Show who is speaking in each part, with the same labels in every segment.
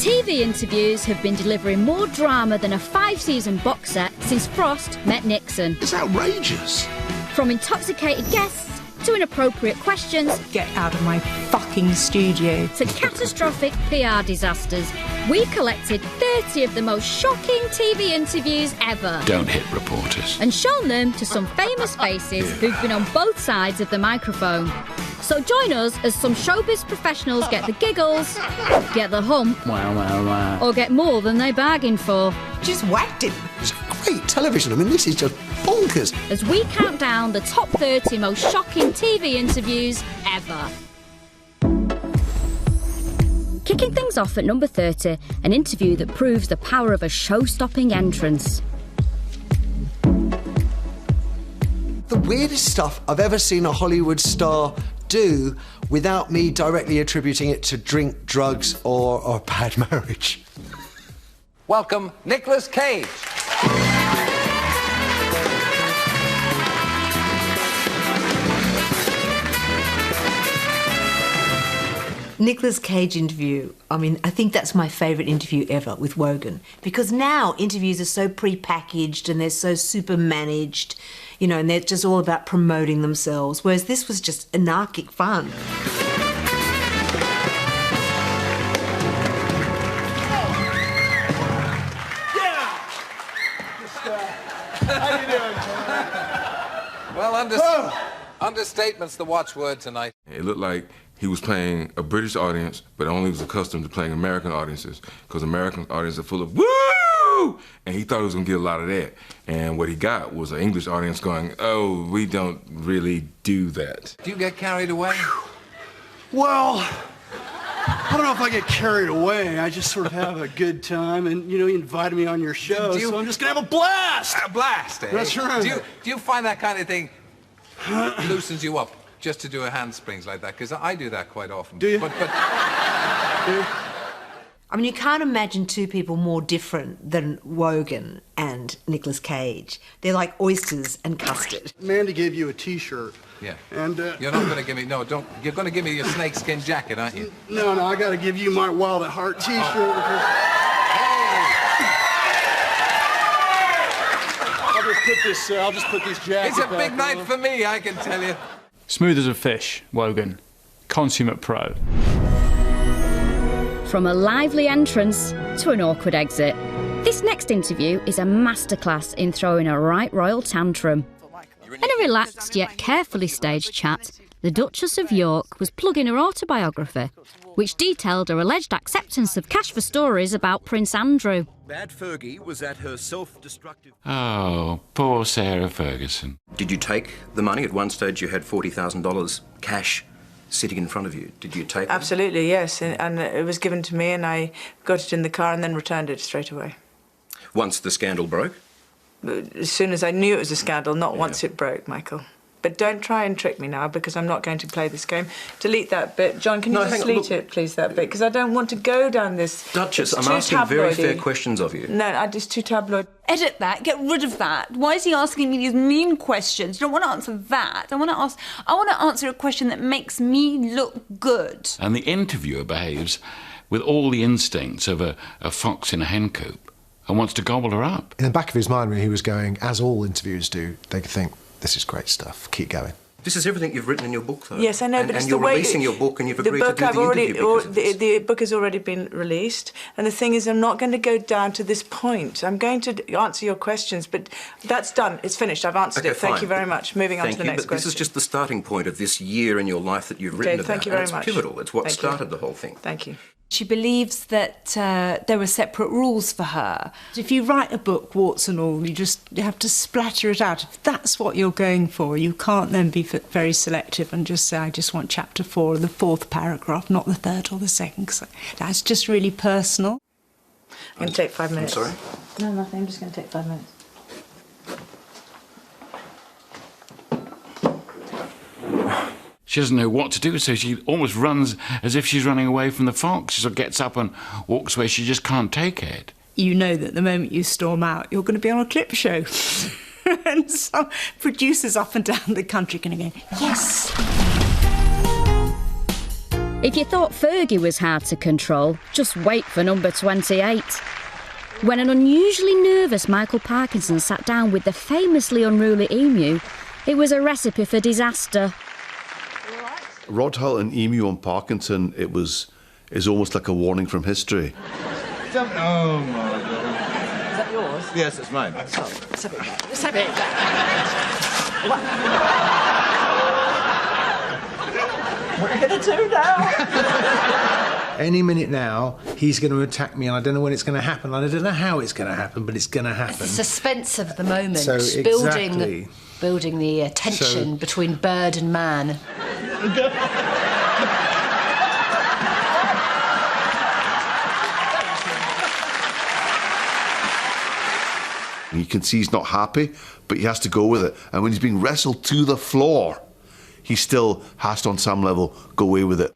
Speaker 1: TV interviews have been delivering more drama than a 5-season box set since Frost met Nixon.
Speaker 2: It's outrageous.
Speaker 1: From intoxicated guests to inappropriate questions,
Speaker 3: get out of my fucking studio,
Speaker 1: to catastrophic PR disasters, we collected 30 of the most shocking TV interviews ever.
Speaker 2: Don't hit reporters.
Speaker 1: And shown them to some famous faces who've been on both sides of the microphone. So join us as some showbiz professionals get the giggles, get the hump, or get more than they bargained for.
Speaker 3: Just whacked him.
Speaker 4: It's great television. I mean, this is just bonkers.
Speaker 1: As we count down the top 30 most shocking TV interviews ever. Kicking things off at number 30, an interview that proves the power of a show-stopping entrance.
Speaker 4: The weirdest stuff I've ever seen a Hollywood star do without me directly attributing it to drink, drugs, or a bad marriage.
Speaker 5: Welcome, Nicolas Cage.
Speaker 3: Nicolas Cage interview. I mean, I think that's my favourite interview ever with Wogan, because now interviews are so pre-packaged and they're so super managed, you know, and they're just all about promoting themselves, whereas this was just anarchic fun.
Speaker 5: How you doing? Well, understatement's the watchword tonight.
Speaker 6: It looked like he was playing a British audience, but only was accustomed to playing American audiences, because American audiences are full of woo! And he thought he was gonna get a lot of that. And what he got was an English audience going, oh, we don't really do that.
Speaker 5: Do you get carried away?
Speaker 7: Well, I don't know if I get carried away. I just sort of have a good time, and you know, you invited me on your show, so I'm just gonna have a blast.
Speaker 5: A blast, eh?
Speaker 7: That's right.
Speaker 5: Do you find that kind of thing loosens you up just to do a handsprings like that? Because I do that quite often.
Speaker 7: Do you?
Speaker 5: But...
Speaker 3: I mean, you can't imagine two people more different than Wogan and Nicolas Cage. They're like oysters and custard.
Speaker 7: Mandy gave you a T-shirt.
Speaker 5: Yeah.
Speaker 7: And
Speaker 5: you're not going to give me... No, don't... You're going to give me your snakeskin jacket, aren't you?
Speaker 7: No, I got to give you my Wild at Heart T-shirt. Because... I'll just put this jacket
Speaker 5: It's a big
Speaker 7: back
Speaker 5: night
Speaker 7: on.
Speaker 5: for me, I can tell you.
Speaker 8: Smooth as a fish, Wogan. Consummate pro.
Speaker 1: From a lively entrance to an awkward exit. This next interview is a masterclass in throwing a right royal tantrum. In a relaxed yet carefully staged chat, the Duchess of York was plugging her autobiography, which detailed her alleged acceptance of cash for stories about Prince Andrew.
Speaker 9: Bad Fergie was at her self-destructive...
Speaker 2: Oh, poor Sarah Ferguson.
Speaker 9: Did you take the money? At one stage you had $40,000 cash sitting in front of you. Did you take it?
Speaker 10: Absolutely, yes. And it was given to me and I got it in the car and then returned it straight away.
Speaker 9: Once the scandal broke?
Speaker 10: As soon as I knew it was a scandal, not once it broke, Michael. But don't try and trick me now, because I'm not going to play this game. Delete that bit. John, can you just delete it, please, that bit? Because I don't want to go down this...
Speaker 9: Duchess, I'm asking very fair questions of you.
Speaker 10: No, it's too tabloid.
Speaker 11: Edit that. Get rid of that. Why is he asking me these mean questions? I don't want to answer that. I want to answer a question that makes me look good.
Speaker 2: And the interviewer behaves with all the instincts of a fox in a hen coop and wants to gobble her up.
Speaker 4: In the back of his mind when he was going, as all interviewers do, they could think, this is great stuff, keep going.
Speaker 9: This is everything you've written in your book, though.
Speaker 10: Yes, I know, but it's the way...
Speaker 9: And you're releasing your book and you've agreed to do the interview because of this.
Speaker 10: The book has already been released, and the thing is, I'm not going to go down to this point. I'm going to answer your questions, but that's done. It's finished. I've answered it. Thank you very much. Moving on to the next question.
Speaker 9: This is just the starting point of this year in your life that you've written about.
Speaker 10: Thank you very much.
Speaker 9: It's pivotal. It's what started the whole thing.
Speaker 10: Thank you.
Speaker 11: She believes that there are separate rules for her.
Speaker 3: If you write a book, warts and all, you have to splatter it out. If that's what you're going for, you can't then be very selective and just say, I just want chapter 4 or the 4th paragraph, not the 3rd or the 2nd. So that's just really personal.
Speaker 10: I'm going to take 5 minutes.
Speaker 9: I'm sorry?
Speaker 10: No, nothing. I'm just going to take 5 minutes.
Speaker 2: She doesn't know what to do, so she almost runs as if she's running away from the fox. She sort of gets up and walks away. She just can't take it.
Speaker 3: You know that the moment you storm out, you're going to be on a clip show. And some producers up and down the country going to go, yes.
Speaker 1: If you thought Fergie was hard to control, just wait for number 28. When an unusually nervous Michael Parkinson sat down with the famously unruly emu, it was a recipe for disaster.
Speaker 12: Rod Hull and emu on Parkinson, is almost like a warning from history.
Speaker 13: Oh my God. Is that yours? Yes, it's mine. Let's have it back. Let's have it back. What are you going to do now?
Speaker 14: Any minute now, he's going to attack me, and I don't know when it's going to happen. I don't know how it's going to happen, but it's going to happen.
Speaker 15: It's the suspense of the moment,
Speaker 14: so,
Speaker 15: building the tension between bird and man.
Speaker 12: You can see he's not happy, but he has to go with it. And when he's being wrestled to the floor, he still has to, on some level, go away with it.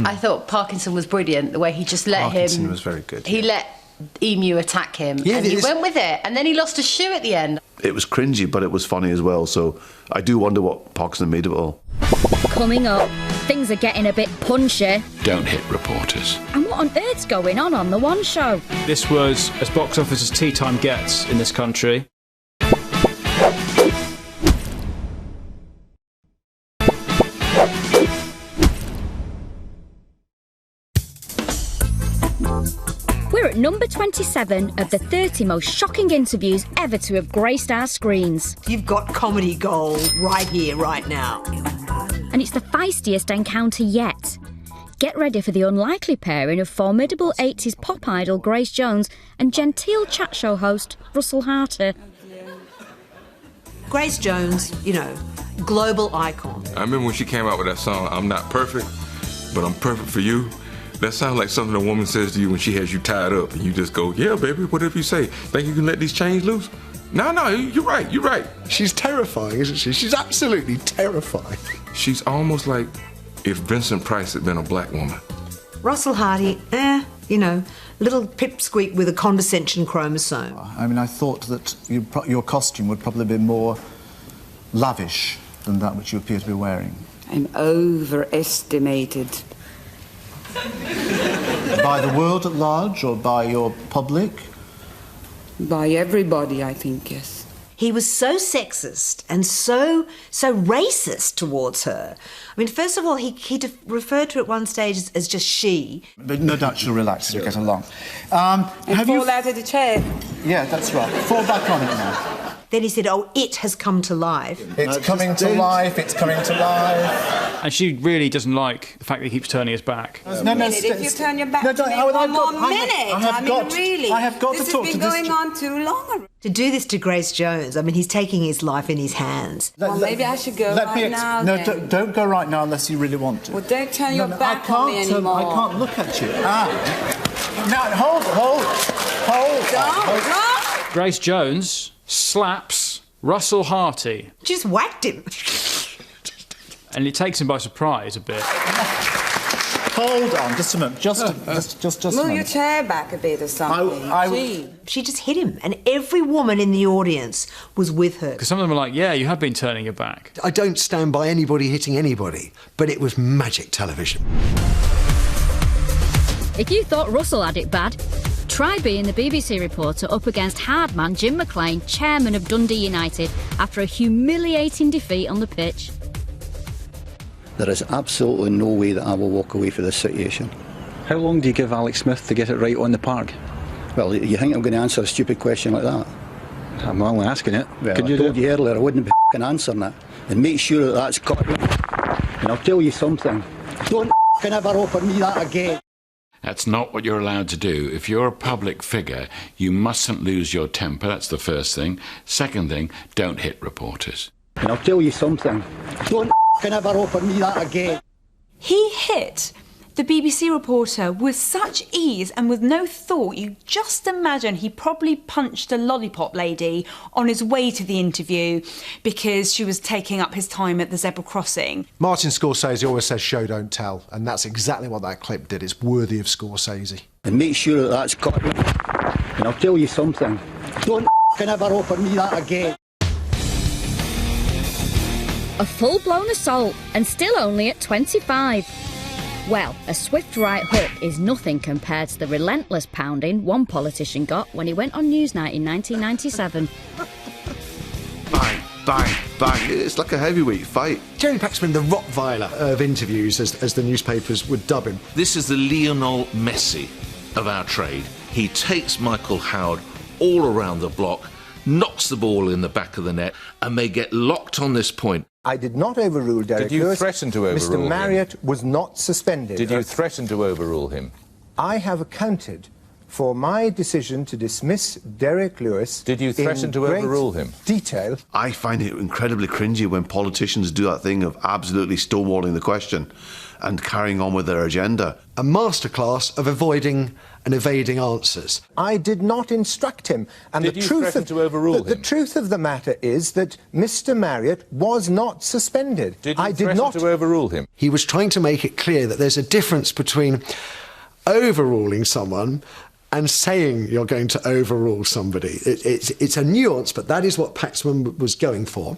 Speaker 15: I thought Parkinson was brilliant, the way he just let
Speaker 14: Parkinson was very good.
Speaker 15: He let Emu attack him, and he went with it, and then he lost a shoe at the end.
Speaker 12: It was cringy, but it was funny as well, so I do wonder what Parkinson made of it all.
Speaker 1: Coming up, things are getting a bit punchy.
Speaker 2: Don't hit reporters.
Speaker 1: And what on earth's going on The One Show?
Speaker 8: This was as box office as tea time gets in this country.
Speaker 1: We're at number 27 of the 30 most shocking interviews ever to have graced our screens.
Speaker 3: You've got comedy gold right here, right now.
Speaker 1: And it's the feistiest encounter yet. Get ready for the unlikely pairing of formidable 80s pop idol Grace Jones and genteel chat show host Russell Harty.
Speaker 3: Grace Jones, you know, global icon.
Speaker 6: I remember when she came out with that song, I'm Not Perfect, but I'm Perfect for You. That sounds like something a woman says to you when she has you tied up and you just go, yeah, baby, whatever you say. Think you can let these chains loose? No, you're right.
Speaker 4: She's terrifying, isn't she? She's absolutely terrifying.
Speaker 6: She's almost like if Vincent Price had been a black woman.
Speaker 3: Russell Harty, you know, little pipsqueak with a condescension chromosome.
Speaker 16: I mean, I thought that your costume would probably be more lavish than that which you appear to be wearing.
Speaker 17: I'm overestimated.
Speaker 16: By the world at large or by your public?
Speaker 17: By everybody, I think, yes.
Speaker 3: He was so sexist and so racist towards her. I mean, first of all, he referred to it at one stage as just she.
Speaker 16: But no doubt she'll relax as we get along.
Speaker 17: And fall out of the chair.
Speaker 16: Yeah, that's right. Fall back on it now.
Speaker 3: Then he said, oh, it has come to life.
Speaker 16: It's coming to life, it's coming to life.
Speaker 8: And she really doesn't like the fact that he keeps turning his back.
Speaker 17: If you turn your back to me one more minute, really.
Speaker 16: I have got
Speaker 17: this
Speaker 16: to talk
Speaker 17: has been going on too long.
Speaker 3: To do this to Grace Jones, I mean, he's taking his life in his hands.
Speaker 17: Well, maybe I should go right now.
Speaker 16: No, don't go right now unless you really want to.
Speaker 17: Well, don't turn your back on me anymore.
Speaker 16: I can't look at you. Now, hold.
Speaker 17: Don't.
Speaker 8: Grace Jones slaps Russell Harty.
Speaker 3: Just whacked him.
Speaker 8: And it takes him by surprise a bit.
Speaker 16: Hold on, just a moment. Just a
Speaker 17: Move
Speaker 16: moment.
Speaker 17: your chair back a bit or something.
Speaker 3: She just hit him, and every woman in the audience was with her.
Speaker 8: Because some of them are like, yeah, you have been turning your back.
Speaker 4: I don't stand by anybody hitting anybody, but it was magic television.
Speaker 1: If you thought Russell had it bad, try being the BBC reporter up against hardman Jim McLean, chairman of Dundee United, after a humiliating defeat on the pitch.
Speaker 18: There is absolutely no way that I will walk away from this situation.
Speaker 19: How long do you give Alex Smith to get it right on the park?
Speaker 18: Well, you think I'm going to answer a stupid question like that?
Speaker 19: I'm only asking it.
Speaker 18: Well,
Speaker 19: Could
Speaker 18: I
Speaker 19: you
Speaker 18: told you earlier I wouldn't be answering it. And make sure that that's got right. And I'll tell you something. Don't ever offer me that again.
Speaker 2: That's not what you're allowed to do. If you're a public figure, you mustn't lose your temper. That's the first thing. Second thing, don't hit reporters.
Speaker 18: And I'll tell you something. Don't ever offer me that again.
Speaker 11: He hit the BBC reporter with such ease and with no thought. You just imagine he probably punched a lollipop lady on his way to the interview because she was taking up his time at the zebra crossing.
Speaker 4: Martin Scorsese always says show, don't tell, and that's exactly what that clip did. It's worthy of Scorsese.
Speaker 18: And make sure that that's got right. And I'll tell you something. Don't ever offer me that again.
Speaker 1: A full-blown assault, and still only at 25. Well, a swift right hook is nothing compared to the relentless pounding one politician got when he went on Newsnight in 1997.
Speaker 12: Bang, bang, bang. It's like a heavyweight fight.
Speaker 4: Jeremy Paxman, the Rottweiler of interviews, as the newspapers would dub him.
Speaker 20: This is the Lionel Messi of our trade. He takes Michael Howard all around the block, knocks the ball in the back of the net, and they get locked on this point.
Speaker 21: I did not overrule Derek Lewis.
Speaker 5: Did you threaten to overrule him?
Speaker 21: Mr. Marriott was not suspended.
Speaker 5: Did you threaten to overrule him?
Speaker 21: I have accounted for my decision to dismiss Derek Lewis.
Speaker 5: Did you threaten to overrule him?
Speaker 21: Detail.
Speaker 12: I find it incredibly cringy when politicians do that thing of absolutely stonewalling the question and carrying on with their agenda.
Speaker 4: A masterclass of avoiding and evading answers.
Speaker 21: I did not instruct him. And
Speaker 5: Did you threaten to overrule him?
Speaker 21: The truth of the matter is that Mr. Marriott was not suspended.
Speaker 5: Did you threaten to overrule him?
Speaker 4: He was trying to make it clear that there's a difference between overruling someone and saying you're going to overrule somebody. It's a nuance, but that is what Paxman was going for.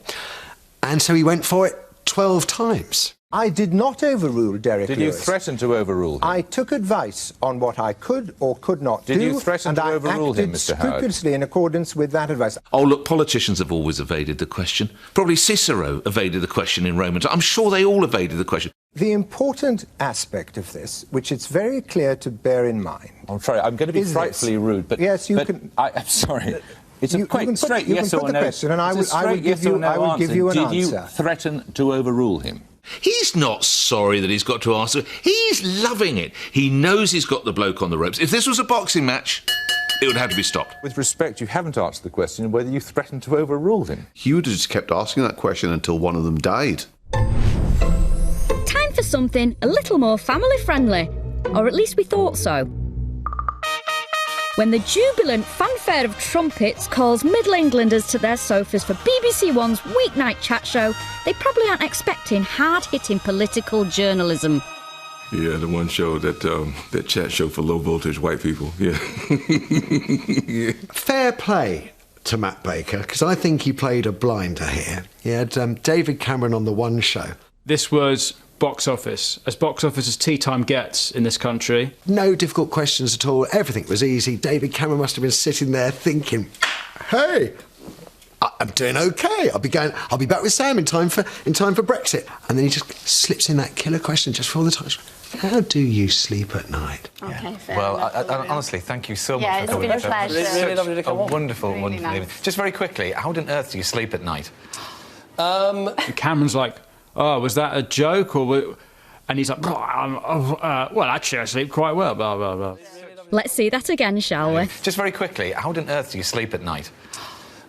Speaker 4: And so he went for it 12 times.
Speaker 21: I did not overrule Derek Lewis.
Speaker 5: Did you threaten to overrule him?
Speaker 21: I took advice on what I could or could not do.
Speaker 5: Did you threaten to overrule him, Mr. Howard?
Speaker 21: Scrupulously in accordance with that advice.
Speaker 20: Oh, look, politicians have always evaded the question. Probably Cicero evaded the question in Roman times. I'm sure they all evaded the question.
Speaker 21: The important aspect of this, which it's very clear to bear in mind...
Speaker 5: I'm sorry, I'm going to be frightfully rude, but...
Speaker 21: Yes, you can...
Speaker 5: I'm sorry. It's a quick, straight yes or no.
Speaker 21: You can put the question, and I will give you an answer.
Speaker 5: Did you threaten to overrule him?
Speaker 20: He's not sorry that he's got to answer. He's loving it. He knows he's got the bloke on the ropes. If this was a boxing match, it would have to be stopped.
Speaker 5: With respect, you haven't answered the question of whether you threatened to overrule him.
Speaker 12: He would have just kept asking that question until one of them died.
Speaker 1: Time for something a little more family-friendly. Or at least we thought so. When the jubilant fanfare of trumpets calls Middle Englanders to their sofas for BBC One's weeknight chat show, they probably aren't expecting hard-hitting political journalism.
Speaker 6: Yeah, the one show that chat show for low-voltage white people, yeah.
Speaker 4: Yeah. Fair play to Matt Baker, because I think he played a blinder here. He had David Cameron on the One Show.
Speaker 8: This was box office as tea time gets in this country.
Speaker 4: No difficult questions at all. Everything was easy. David Cameron must have been sitting there thinking, hey, I'm doing okay. I'll be back with Sam in time for Brexit. And then he just slips in that killer question just for all the time. How do you sleep at night?
Speaker 22: Okay, fair enough.
Speaker 23: Honestly, thank you so much for coming.
Speaker 22: Yeah, it's been a pleasure.
Speaker 23: It's
Speaker 22: really lovely to come
Speaker 23: a
Speaker 22: on.
Speaker 23: wonderful,
Speaker 22: really
Speaker 23: wonderful
Speaker 22: nice.
Speaker 23: evening. Just very quickly, how on earth do you sleep at night?
Speaker 8: Cameron's like, oh, was that a joke? And he's like, well, actually, I sleep quite well, blah, blah, blah.
Speaker 1: Let's see that again, shall we?
Speaker 23: Just very quickly, how on earth do you sleep at night?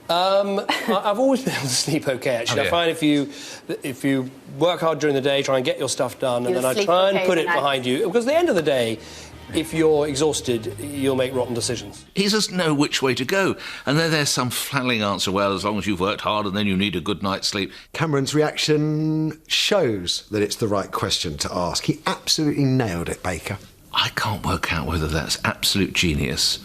Speaker 22: I've always been able to sleep okay, actually. I find if you work hard during the day, try and get your stuff done, and then I try and put it behind you, because at the end of the day, if you're exhausted, you'll make rotten decisions.
Speaker 20: He doesn't know which way to go. And then there's some flattering answer, well, as long as you've worked hard and then you need a good night's sleep.
Speaker 4: Cameron's reaction shows that it's the right question to ask. He absolutely nailed it, Baker.
Speaker 20: I can't work out whether that's absolute genius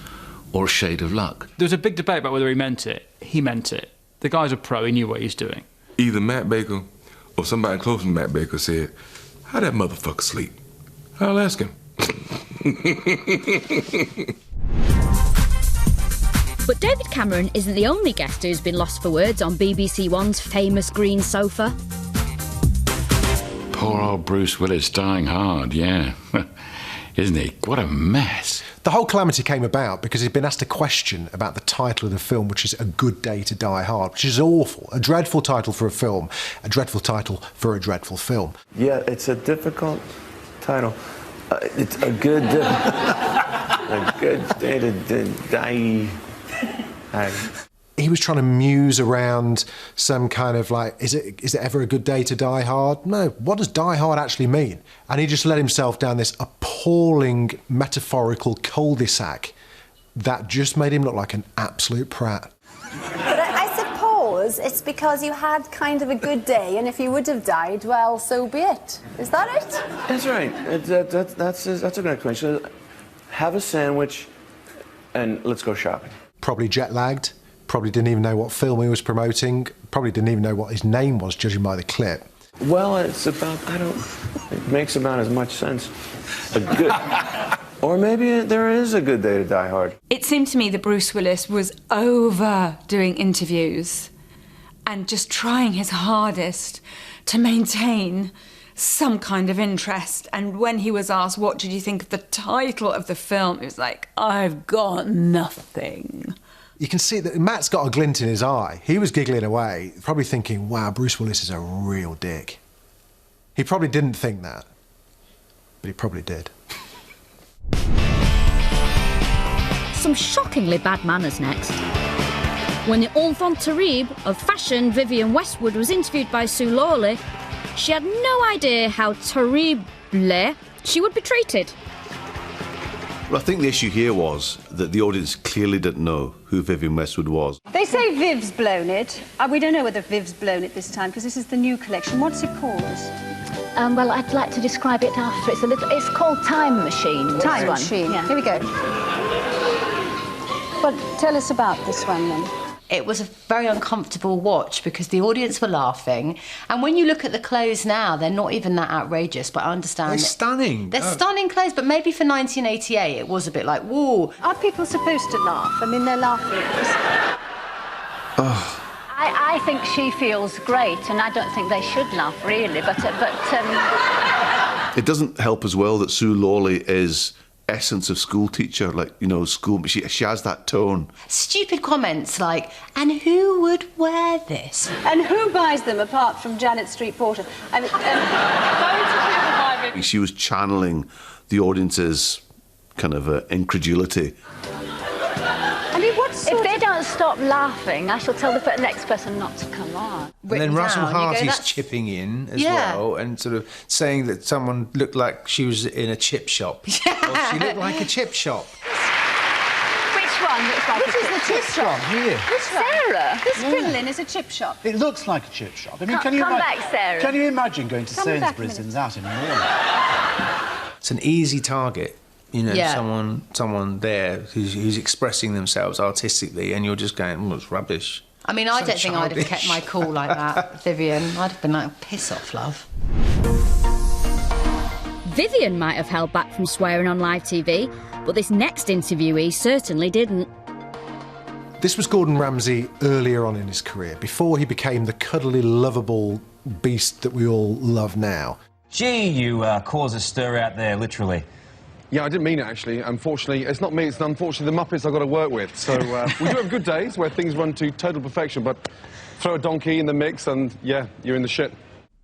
Speaker 20: or a shade of luck.
Speaker 8: There was a big debate about whether he meant it. He meant it. The guy's a pro, he knew what he's doing.
Speaker 6: Either Matt Baker or somebody close to Matt Baker said, how that motherfucker sleep? I'll ask him.
Speaker 1: But David Cameron isn't the only guest who's been lost for words on BBC One's famous green sofa.
Speaker 2: Poor old Bruce Willis dying hard, yeah. Isn't he? What a mess.
Speaker 14: The whole calamity came about because he'd been asked a question about the title of the film, which is A Good Day to Die Hard, which is awful. A dreadful title for a film. A dreadful title for a dreadful film.
Speaker 24: Yeah, it's a difficult title. It's a good day to die.
Speaker 14: He was trying to muse around some kind of like, is it ever a good day to die hard? No, what does die hard actually mean? And he just let himself down this appalling metaphorical cul-de-sac that just made him look like an absolute prat.
Speaker 22: But I suppose it's because you had kind of a good day, and if you would have died, well, so be it. Is that it?
Speaker 24: That's right. That's a good question. Have a sandwich and let's go shopping.
Speaker 14: Probably jet-lagged, probably didn't even know what film he was promoting, probably didn't even know what his name was, judging by the clip.
Speaker 24: Well, it's about, it makes about as much sense. A good, or maybe there is a good day to die hard.
Speaker 11: It seemed to me that Bruce Willis was overdoing interviews and just trying his hardest to maintain some kind of interest. And when he was asked, what did you think of the title of the film, he was like, I've got nothing.
Speaker 14: You can see that Matt's got a glint in his eye. He was giggling away, probably thinking, wow, Bruce Willis is a real dick. He probably didn't think that, but he probably did.
Speaker 1: Some shockingly bad manners next. When the enfant terrible of fashion, Vivienne Westwood, was interviewed by Sue Lawley, she had no idea how terrible she would be treated.
Speaker 12: Well, I think the issue here was that the audience clearly didn't know who Vivienne Westwood was.
Speaker 7: They say Viv's blown it. We don't know whether Viv's blown it this time because this is the new collection. What's it called?
Speaker 9: Well, I'd like to describe it after. It's called Time Machine.
Speaker 7: Time Machine.
Speaker 9: Yeah.
Speaker 7: Here we go. Well, tell us about this one then.
Speaker 15: It was a very uncomfortable watch because the audience were laughing. And when you look at the clothes now, they're not even that outrageous, but I understand...
Speaker 10: They're stunning.
Speaker 15: They're stunning clothes, but maybe for 1988 it was a bit like, whoa.
Speaker 7: Are people supposed to laugh? I mean, they're laughing.
Speaker 9: I think she feels great, and I don't think they should laugh, really, but
Speaker 12: It doesn't help as well that Sue Lawley is essence of school teacher, like, you know, school. She has that tone.
Speaker 15: Stupid comments like, and who would wear this?
Speaker 7: And who buys them apart from Janet Street Porter? I mean,
Speaker 12: She was channeling the audience's kind of incredulity.
Speaker 9: I mean, if they don't stop laughing, I shall tell the next person not to come on.
Speaker 10: And then Russell Harty's chipping in as well and sort of saying that someone looked like she was in a chip shop. Or she looked like a chip shop.
Speaker 9: Which one looks like
Speaker 16: Which is the chip shop?
Speaker 10: Here.
Speaker 7: Which
Speaker 9: Sarah.
Speaker 7: This crinoline is a chip shop.
Speaker 16: It looks like a chip shop. I mean,
Speaker 9: Come back, Sarah.
Speaker 16: Can you imagine going to Sainsbury's and that in the morning?
Speaker 10: It's an easy target. You know, someone there who's expressing themselves artistically, and you're just going, oh, it's rubbish.
Speaker 15: I mean, I don't think I'd have kept my cool like that, Vivienne. I'd have been like, piss off, love.
Speaker 1: Vivienne might have held back from swearing on live TV, but this next interviewee certainly didn't.
Speaker 14: This was Gordon Ramsay earlier on in his career, before he became the cuddly, lovable beast that we all love now.
Speaker 13: Gee, you cause a stir out there, literally.
Speaker 25: Yeah, I didn't mean it, actually. Unfortunately, it's not me, it's unfortunately the Muppets I've got to work with. So we do have good days where things run to total perfection, but throw a donkey in the mix and, yeah, you're in the shit.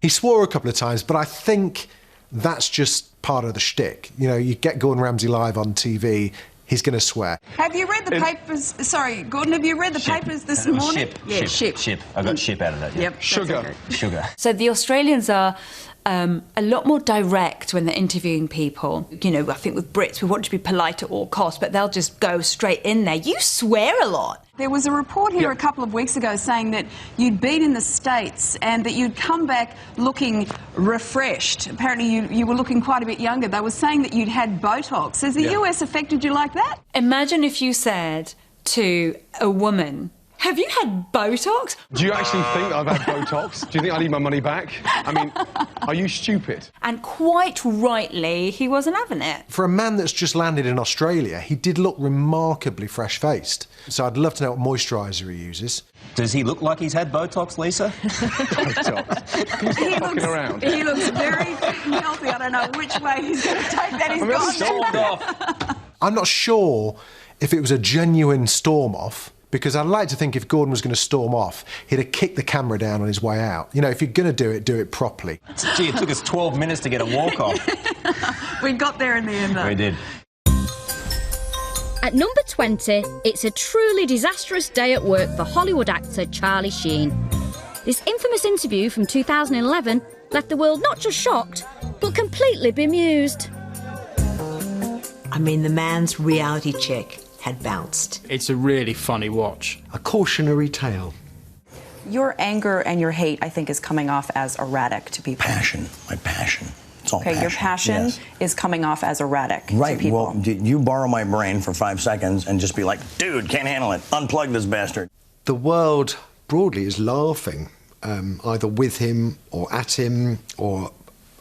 Speaker 14: He swore a couple of times, but I think that's just part of the shtick. You know, you get Gordon Ramsay live on TV, he's going to swear.
Speaker 17: Have you read the papers? Sorry, Gordon, have you read the papers this morning?
Speaker 13: Ship. I got ship out of that. Yeah.
Speaker 17: Yep.
Speaker 25: Sugar.
Speaker 17: Okay.
Speaker 13: Sugar.
Speaker 11: So the Australians are a lot more direct when they're interviewing people. You know, I think with Brits, we want to be polite at all costs, but they'll just go straight in there. You swear a lot.
Speaker 17: There was a report here a couple of weeks ago saying that you'd been in the States and that you'd come back looking refreshed. Apparently you were looking quite a bit younger. They were saying that you'd had Botox. Has the US affected you like that?
Speaker 11: Imagine if you said to a woman, have you had Botox?
Speaker 25: Do you actually think I've had Botox? Do you think I need my money back? I mean, are you stupid?
Speaker 11: And quite rightly, he wasn't having it.
Speaker 14: For a man that's just landed in Australia, he did look remarkably fresh-faced. So I'd love to know what moistuриser he uses.
Speaker 13: Does he look like he's had Botox, Lisa?
Speaker 25: Around.
Speaker 17: He looks very fit and healthy. I don't know which way he's going to take that. He's gone.
Speaker 14: I'm not sure if it was a genuine storm-off, because I'd like to think if Gordon was going to storm off, he'd have kicked the camera down on his way out. You know, if you're going to do it properly.
Speaker 13: Gee, it took us 12 minutes to get a walk-off.
Speaker 17: We got there in the end, though.
Speaker 13: We did.
Speaker 1: At number 20, it's a truly disastrous day at work for Hollywood actor Charlie Sheen. This infamous interview from 2011 left the world not just shocked, but completely bemused.
Speaker 3: I mean, the man's reality check had bounced.
Speaker 8: It's a really funny watch.
Speaker 4: A cautionary tale.
Speaker 26: Your anger and your hate, I think, is coming off as erratic to people.
Speaker 18: Passion, my passion. It's all passion.
Speaker 26: Your passion is coming off as erratic
Speaker 18: right.
Speaker 26: to people.
Speaker 18: Well, you borrow my brain for 5 seconds and just be like, dude, can't handle it. Unplug this bastard.
Speaker 4: the world broadly is laughing, either with him or at him or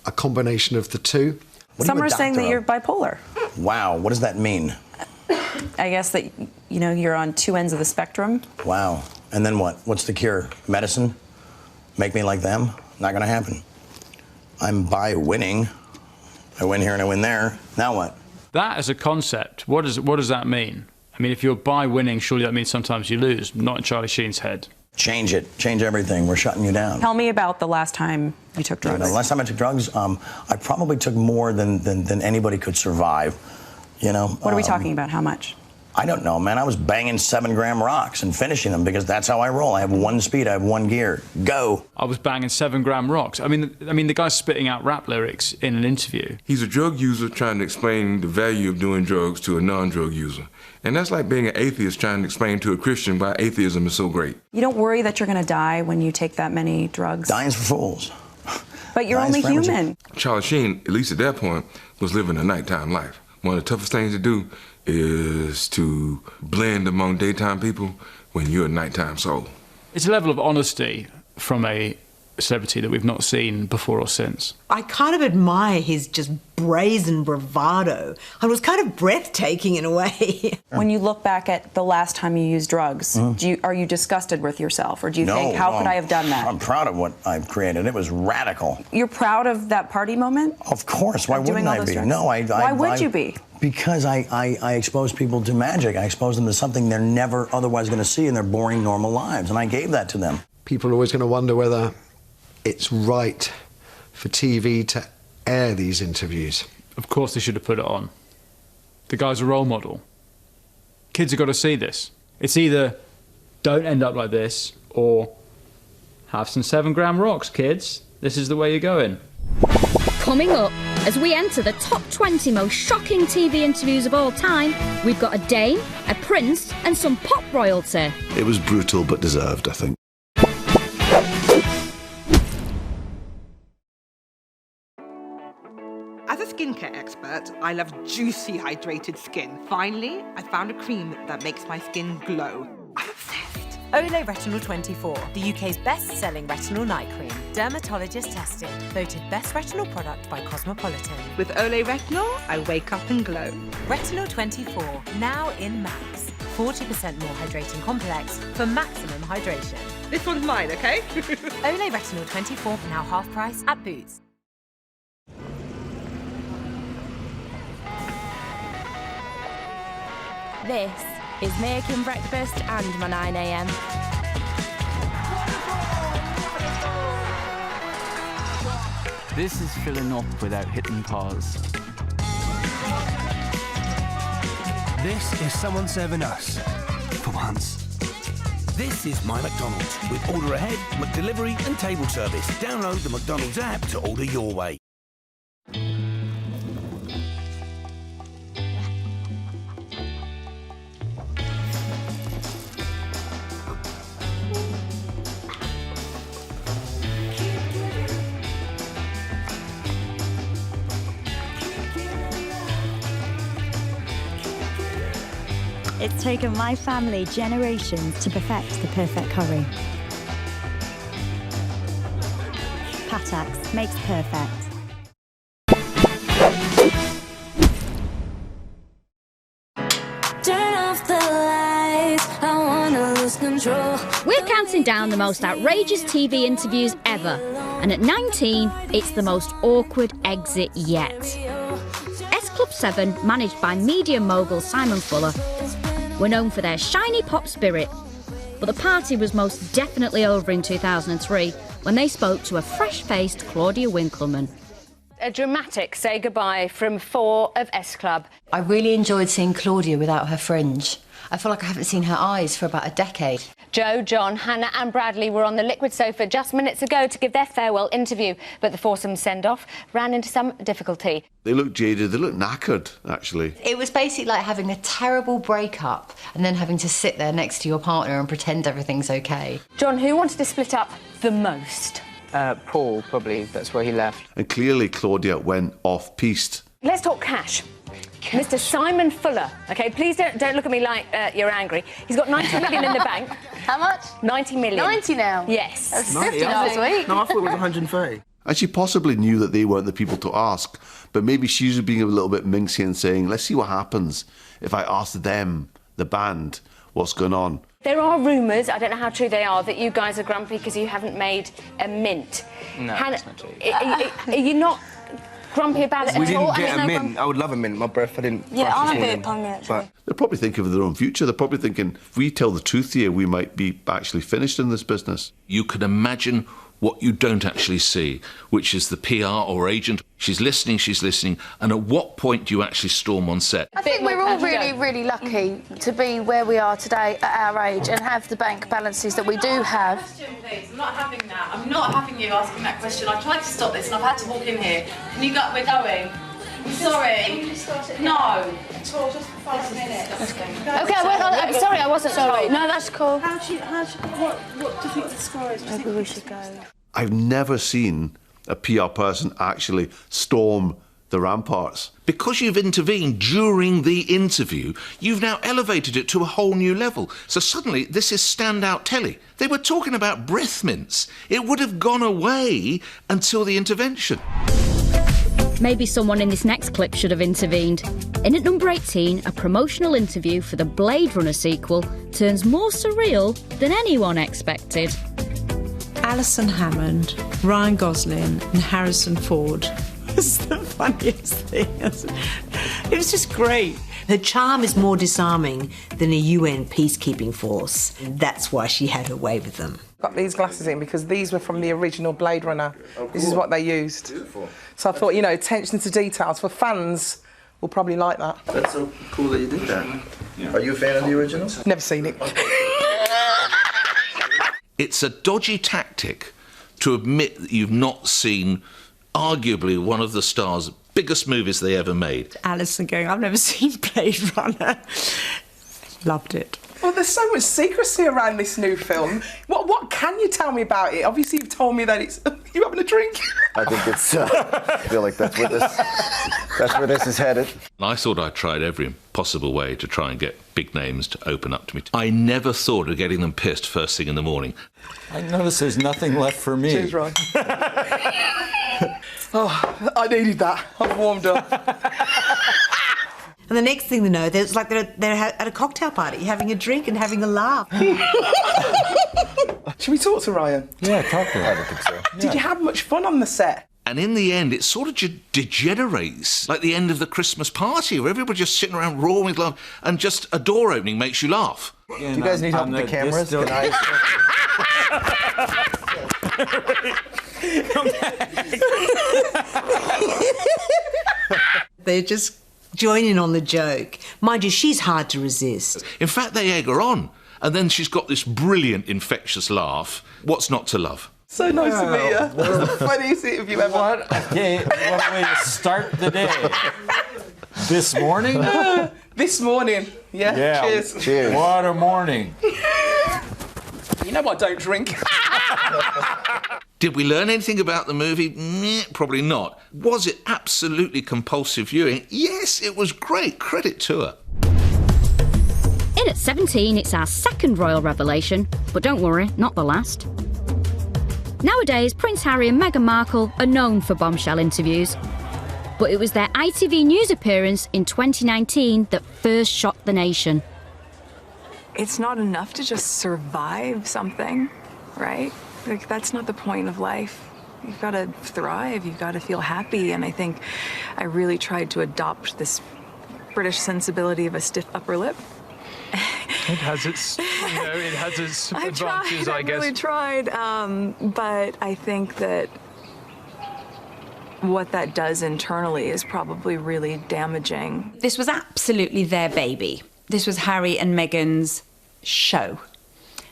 Speaker 4: a combination of the two.
Speaker 26: Some are saying that you're bipolar.
Speaker 5: Wow, what does that mean?
Speaker 26: I guess that, you know, you're on two ends of the spectrum.
Speaker 5: Wow. And then what? What's the cure? Medicine? Make me like them? Not gonna happen. I'm bi-winning. I win here and I win there. Now what?
Speaker 8: That as a concept, what does that mean? I mean, if you're bi-winning, surely that means sometimes you lose. Not in Charlie Sheen's head.
Speaker 5: Change it. Change everything. We're shutting you down.
Speaker 26: Tell me about the last time you took drugs.
Speaker 5: The last time I took drugs, I probably took more than anybody could survive. You know.
Speaker 26: What are we talking about? How much?
Speaker 5: I don't know, man. I was banging 7-gram rocks and finishing them because that's how I roll. I have one speed. I have one gear. Go.
Speaker 8: I was banging 7-gram rocks. I mean, the guy's spitting out rap lyrics in an interview.
Speaker 6: He's a drug user trying to explain the value of doing drugs to a non-drug user. And that's like being an atheist trying to explain to a Christian why atheism is so great.
Speaker 26: You don't worry that you're going to die when you take that many drugs?
Speaker 5: Dying's for fools.
Speaker 26: But you're only human.
Speaker 6: Charlie Sheen, at least at that point, was living a nighttime life. One of the toughest things to do is to blend among daytime people when you're a nighttime soul. It's a level of honesty from a celebrity that we've not seen before or since.
Speaker 3: I kind of admire his just brazen bravado. It was kind of breathtaking in a way.
Speaker 26: When you look back at the last time you used drugs, are you disgusted with yourself, or do you think, how could I have done that?
Speaker 5: I'm proud of what I've created. It was radical.
Speaker 26: You're proud of that party moment?
Speaker 5: Of course. Why wouldn't I be?
Speaker 26: Drugs?
Speaker 5: No,
Speaker 26: Why would you be?
Speaker 5: Because I expose people to magic. I expose them to something they're never otherwise going to see in their boring, normal lives, and I gave that to them.
Speaker 4: People are always going to wonder whether it's right for TV to air these interviews.
Speaker 8: Of course they should have put it on. The guy's a role model. Kids have got to see this. It's either don't end up like this or have some 7-gram rocks, kids. This is the way you're going.
Speaker 1: Coming up, as we enter the top 20 most shocking TV interviews of all time, we've got a Dane, a Prince and some pop royalty.
Speaker 12: It was brutal but deserved, I think.
Speaker 19: As a skincare expert, I love juicy, hydrated skin. Finally, I found a cream that makes my skin glow. I'm obsessed.
Speaker 20: Olay Retinol 24, the UK's best-selling retinol night cream. Dermatologist tested, voted best retinol product by Cosmopolitan.
Speaker 19: With Olay Retinol, I wake up and glow.
Speaker 20: Retinol 24, now in Max. 40% more hydrating complex for maximum hydration.
Speaker 19: This one's mine, okay?
Speaker 20: Olay Retinol 24, now half price at Boots.
Speaker 21: This is making breakfast and my 9 a.m.
Speaker 23: This is filling up without hitting pause.
Speaker 27: This is someone serving us, for once. This is My McDonald's, with order ahead, McDelivery and table service. Download the McDonald's app to order your way.
Speaker 28: It's taken my family generations to perfect the perfect curry. Patak's makes perfect.
Speaker 1: Turn off the lights, I wanna lose control. We're counting down the most outrageous TV interviews ever, and at 19, it's the most awkward exit yet. S Club 7, managed by media mogul Simon Fuller, were known for their shiny pop spirit, but the party was most definitely over in 2003 when they spoke to a fresh-faced Claudia Winkleman.
Speaker 29: A dramatic say goodbye from 4 of S Club.
Speaker 15: I really enjoyed seeing Claudia without her fringe. I feel like I haven't seen her eyes for about a decade.
Speaker 29: Joe, John, Hannah and Bradley were on the liquid sofa just minutes ago to give their farewell interview, but the foursome send-off ran into some difficulty.
Speaker 12: They look jaded, they look knackered, actually.
Speaker 15: It was basically like having a terrible breakup and then having to sit there next to your partner and pretend everything's okay.
Speaker 29: John, who wanted to split up the most?
Speaker 30: Paul, probably. That's where he left.
Speaker 12: And clearly Claudia went off-piste.
Speaker 29: Let's talk cash. Mr. Simon Fuller, OK, please don't look at me like you're angry. He's got 90 million in the bank.
Speaker 15: How much?
Speaker 29: 90 million.
Speaker 15: 90 now?
Speaker 29: Yes.
Speaker 15: That's 50 last week.
Speaker 2: No, I thought it was 130.
Speaker 12: And she possibly knew that they weren't the people to ask, but maybe she was being a little bit minxy and saying, let's see what happens if I ask them, the band, what's going on.
Speaker 29: There are rumours, I don't know how true they are, that you guys are grumpy because you haven't made a mint.
Speaker 2: No,
Speaker 29: Hannah,
Speaker 2: that's not true.
Speaker 29: Are you not grumpy about it
Speaker 2: We
Speaker 29: at all?
Speaker 2: didn't get a mint. I would love a mint. My breath, I didn't.
Speaker 29: Yeah,
Speaker 2: brush
Speaker 29: I'm
Speaker 2: this
Speaker 29: a bit
Speaker 2: morning.
Speaker 29: pungy, actually.
Speaker 12: They're probably thinking of their own future. They're probably thinking, if we tell the truth here, we might be actually finished in this business.
Speaker 7: You can imagine what you don't actually see, which is the PR or agent. She's listening, and at what point do you actually storm on set?
Speaker 15: I think we're all really lucky to be where we are today at our age and have the bank balances that we do have.
Speaker 9: Please, I'm not having that. I'm not having you asking that question. I tried to stop this and I've had to walk in here. Can you go? We're going. I'm sorry. Can you just start it? No. Just for 5 minutes.
Speaker 15: Okay, I'm sorry, I wasn't told. No, that's cool.
Speaker 9: What do you think the score is?
Speaker 15: Maybe we should go.
Speaker 12: I've never seen a PR person actually storm the ramparts.
Speaker 7: Because you've intervened during the interview, you've now elevated it to a whole new level. So suddenly, this is standout telly. They were talking about breath mints. It would have gone away until the intervention.
Speaker 1: Maybe someone in this next clip should have intervened. In at number 18, a promotional interview for the Blade Runner sequel turns more surreal than anyone expected.
Speaker 10: Alison Hammond, Ryan Gosling and Harrison Ford. It's the funniest thing. It was just great.
Speaker 3: Her charm is more disarming than a UN peacekeeping force. That's why she had her way with them.
Speaker 2: Got these glasses in because these were from the original Blade Runner. This is what they used. Beautiful. So I thought, you know, attention to details for fans will probably like that.
Speaker 11: That's so cool that you did that. Yeah. Are you a fan of the original?
Speaker 2: Never seen it.
Speaker 7: It's a dodgy tactic to admit that you've not seen arguably one of the stars' biggest movies they ever made.
Speaker 10: Alison going, I've never seen Blade Runner. Loved it.
Speaker 2: Well, there's so much secrecy around this new film. What can you tell me about it? Obviously, you've told me that it's... You having a drink?
Speaker 11: I think it's... I feel like that's where this is headed.
Speaker 7: I thought I tried every possible way to try and get big names to open up to me. I never thought of getting them pissed first thing in the morning.
Speaker 14: I notice there's nothing left for me.
Speaker 2: Cheers, Ryan. Oh, I needed that. I've warmed up.
Speaker 3: And the next thing they know, it's like they're at a cocktail party, having a drink and having a laugh.
Speaker 2: Should we talk to Ryan?
Speaker 14: Yeah, talk to him.
Speaker 11: I don't think so.
Speaker 2: Did you have much fun on the set?
Speaker 7: And in the end, it sort of degenerates like the end of the Christmas party, where everybody's just sitting around roaring with love, and just a door opening makes you laugh.
Speaker 11: Yeah, do you guys need help with the cameras? Can
Speaker 3: They're just joining on the joke. Mind you, she's hard to resist.
Speaker 7: In fact, they egg her on, and then she's got this brilliant, infectious laugh. What's not to love?
Speaker 2: So nice to meet you. That's the funniest interview ever.
Speaker 14: What a way to start the day. This morning?
Speaker 2: This morning. Yeah. Cheers.
Speaker 14: Cheers. What a morning.
Speaker 2: You know I don't drink.
Speaker 7: Did we learn anything about the movie? Probably not. Was it absolutely compulsive viewing? Yes, it was great. Credit to her.
Speaker 1: In at 17, it's our second royal revelation, but don't worry, not the last. Nowadays, Prince Harry and Meghan Markle are known for bombshell interviews, but it was their ITV News appearance in 2019 that first shocked the nation.
Speaker 16: It's not enough to just survive something, right? Like, that's not the point of life. You've got to thrive, you've got to feel happy, and I think I really tried to adopt this British sensibility of a stiff upper lip.
Speaker 8: It has its, advantages, I guess.
Speaker 16: I really tried, but I think that what that does internally is probably really damaging.
Speaker 26: This was absolutely their baby. This was Harry and Meghan's show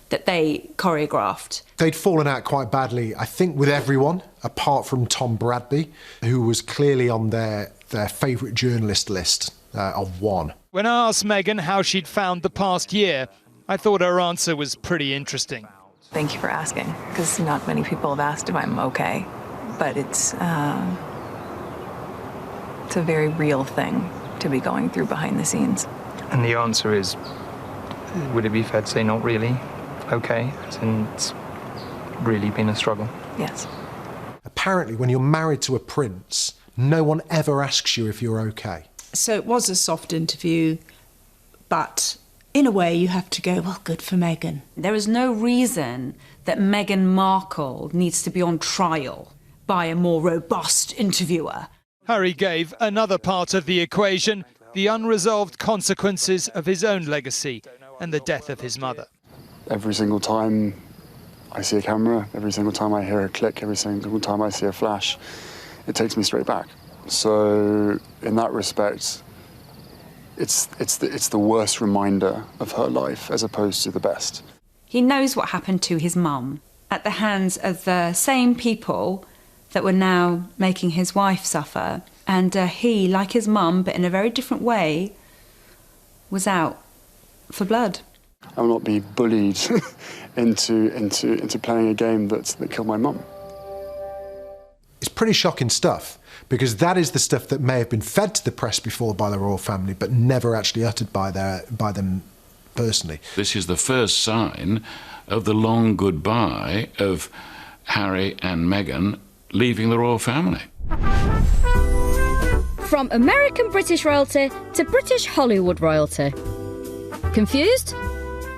Speaker 26: that they choreographed.
Speaker 22: They'd fallen out quite badly, I think, with everyone, apart from Tom Bradby, who was clearly on their favourite journalist list of one.
Speaker 24: When I asked Meghan how she'd found the past year, I thought her answer was pretty interesting.
Speaker 16: Thank you for asking, because not many people have asked if I'm okay, but it's a very real thing to be going through behind the scenes.
Speaker 30: And the answer is, would it be fair to say not really? okay, as in it's really been a struggle.
Speaker 16: Yes.
Speaker 22: Apparently, when you're married to a prince, no one ever asks you if you're okay.
Speaker 10: So it was a soft interview, but in a way you have to go, well, good for Meghan.
Speaker 26: There is no reason that Meghan Markle needs to be on trial by a more robust interviewer.
Speaker 24: Harry gave another part of the equation, the unresolved consequences of his own legacy and the death of his mother.
Speaker 4: Every single time I see a camera, every single time I hear a click, every single time I see a flash, it takes me straight back. So in that respect, it's the worst reminder of her life as opposed to the best.
Speaker 26: He knows what happened to his mum at the hands of the same people that were now making his wife suffer. And he, like his mum, but in a very different way, was out for blood.
Speaker 4: I will not be bullied into playing a game that killed my mum.
Speaker 22: It's pretty shocking stuff, because that is the stuff that may have been fed to the press before by the royal family, but never actually uttered by them personally.
Speaker 7: This is the first sign of the long goodbye of Harry and Meghan leaving the royal family.
Speaker 1: From American British royalty to British Hollywood royalty. Confused?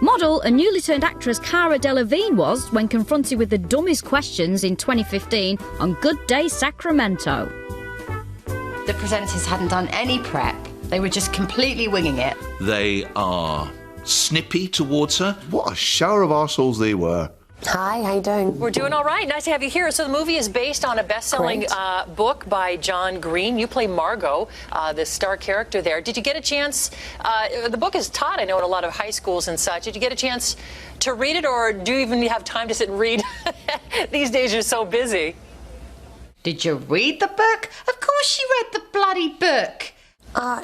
Speaker 1: Model and newly turned actress Cara Delevingne was when confronted with the dumbest questions in 2015 on Good Day Sacramento.
Speaker 15: The presenters hadn't done any prep. They were just completely winging it.
Speaker 7: They are snippy towards her.
Speaker 12: What a shower of arseholes they were.
Speaker 5: Hi, how you doing?
Speaker 6: We're doing all right. Nice to have you here. So the movie is based on a best-selling book by John Green. You play Margot, the star character there. Did you get a chance? The book is taught, I know, in a lot of high schools and such. Did you get a chance to read it, or do you even have time to sit and read? These days you're so busy.
Speaker 15: Did you read the book? Of course you read the bloody book.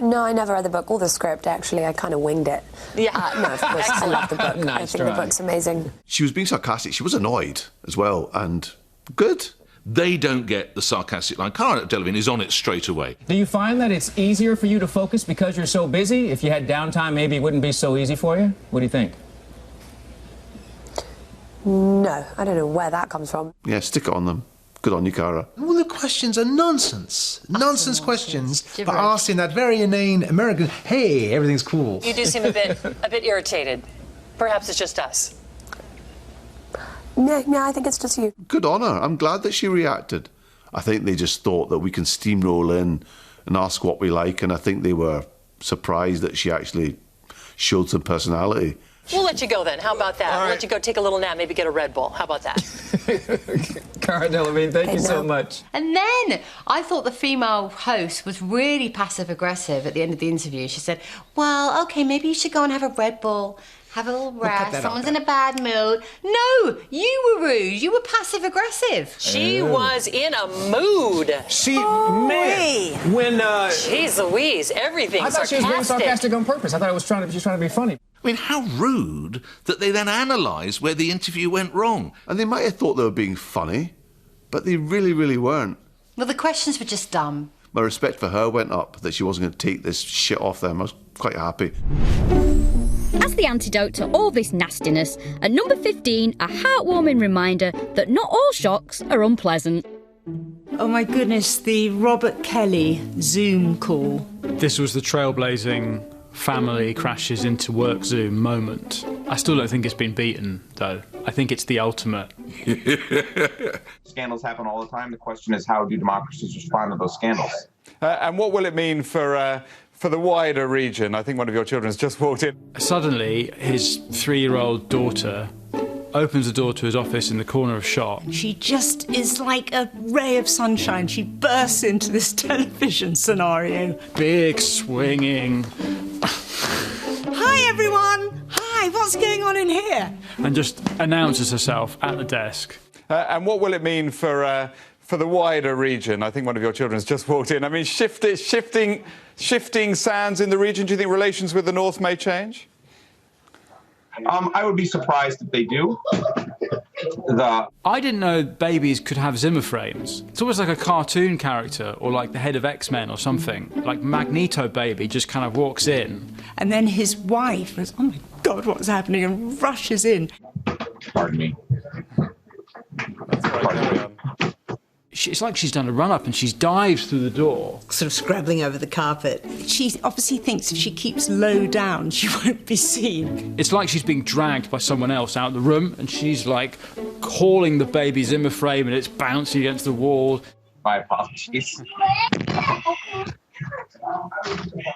Speaker 5: No, I never read the book or the script, actually. I kind of winged it.
Speaker 6: Yeah.
Speaker 5: No, of course, I love the book. I think the book's amazing.
Speaker 12: She was being sarcastic. She was annoyed as well, and good.
Speaker 7: They don't get the sarcastic line. Cara Delevingne is on it straight away.
Speaker 13: Do you find that it's easier for you to focus because you're so busy? If you had downtime, maybe it wouldn't be so easy for you? What do you think?
Speaker 5: No, I don't know where that comes from.
Speaker 12: Yeah, stick it on them. Good on you, Cara.
Speaker 17: All the questions are nonsense. Nonsense questions, but asked in that very inane American, hey, everything's cool.
Speaker 6: You do seem a bit irritated. Perhaps it's just us.
Speaker 5: No, I think it's just you.
Speaker 12: Good on her. I'm glad that she reacted. I think they just thought that we can steamroll in and ask what we like, and I think they were surprised that she actually showed some personality.
Speaker 6: We'll let you go then. How about that? We'll let you go take a little nap, maybe get a Red Bull. How about that?
Speaker 13: Cara Delevingne, thank you so much.
Speaker 15: And then I thought the female host was really passive-aggressive at the end of the interview. She said, well, OK, maybe you should go and have a Red Bull, have a little rest. Someone's in a bad mood. No, you were rude. You were passive-aggressive.
Speaker 6: She was in a mood.
Speaker 13: She, man, when...
Speaker 6: Jeez Louise, everything
Speaker 13: I thought she was being sarcastic on purpose. I thought she was trying to be funny.
Speaker 7: I mean, how rude that they then analyse where the interview went wrong.
Speaker 12: And they might have thought they were being funny, but they really, really weren't.
Speaker 15: Well, the questions were just dumb.
Speaker 12: My respect for her went up, that she wasn't going to take this shit off them. I was quite happy.
Speaker 1: As the antidote to all this nastiness, at number 15, a heartwarming reminder that not all shocks are unpleasant.
Speaker 10: Oh my goodness, the Robert Kelly Zoom call.
Speaker 8: This was the trailblazing family crashes into work Zoom moment. I still don't think it's been beaten, though. I think it's the ultimate.
Speaker 18: Scandals happen all the time. The question is, how do democracies respond to those scandals?
Speaker 19: And what will it mean for the wider region? I think one of your children has just walked in.
Speaker 8: Suddenly, his 3-year-old daughter opens the door to his office in the corner of shot.
Speaker 10: She just is like a ray of sunshine. She bursts into this television scenario.
Speaker 8: Big, swinging.
Speaker 10: Hi, everyone. Hi, what's going on in here?
Speaker 8: And just announces herself at the desk.
Speaker 19: And what will it mean for the wider region? I think one of your children has just walked in. I mean, shifting sands in the region. Do you think relations with the North may change?
Speaker 18: I would be surprised if they do.
Speaker 8: I didn't know babies could have Zimmer frames. It's almost like a cartoon character, or like the head of X-Men or something. Like Magneto baby just kind of walks in.
Speaker 10: And then his wife goes, oh my God, what's happening? And rushes in.
Speaker 18: Pardon me.
Speaker 8: It's like she's done a run-up and she's dived through the door.
Speaker 10: Sort of scrabbling over the carpet. She obviously thinks if she keeps low down, she won't be seen.
Speaker 8: It's like she's being dragged by someone else out of the room and she's like hauling the baby Zimmer frame and it's bouncing against the wall.
Speaker 18: My apologies.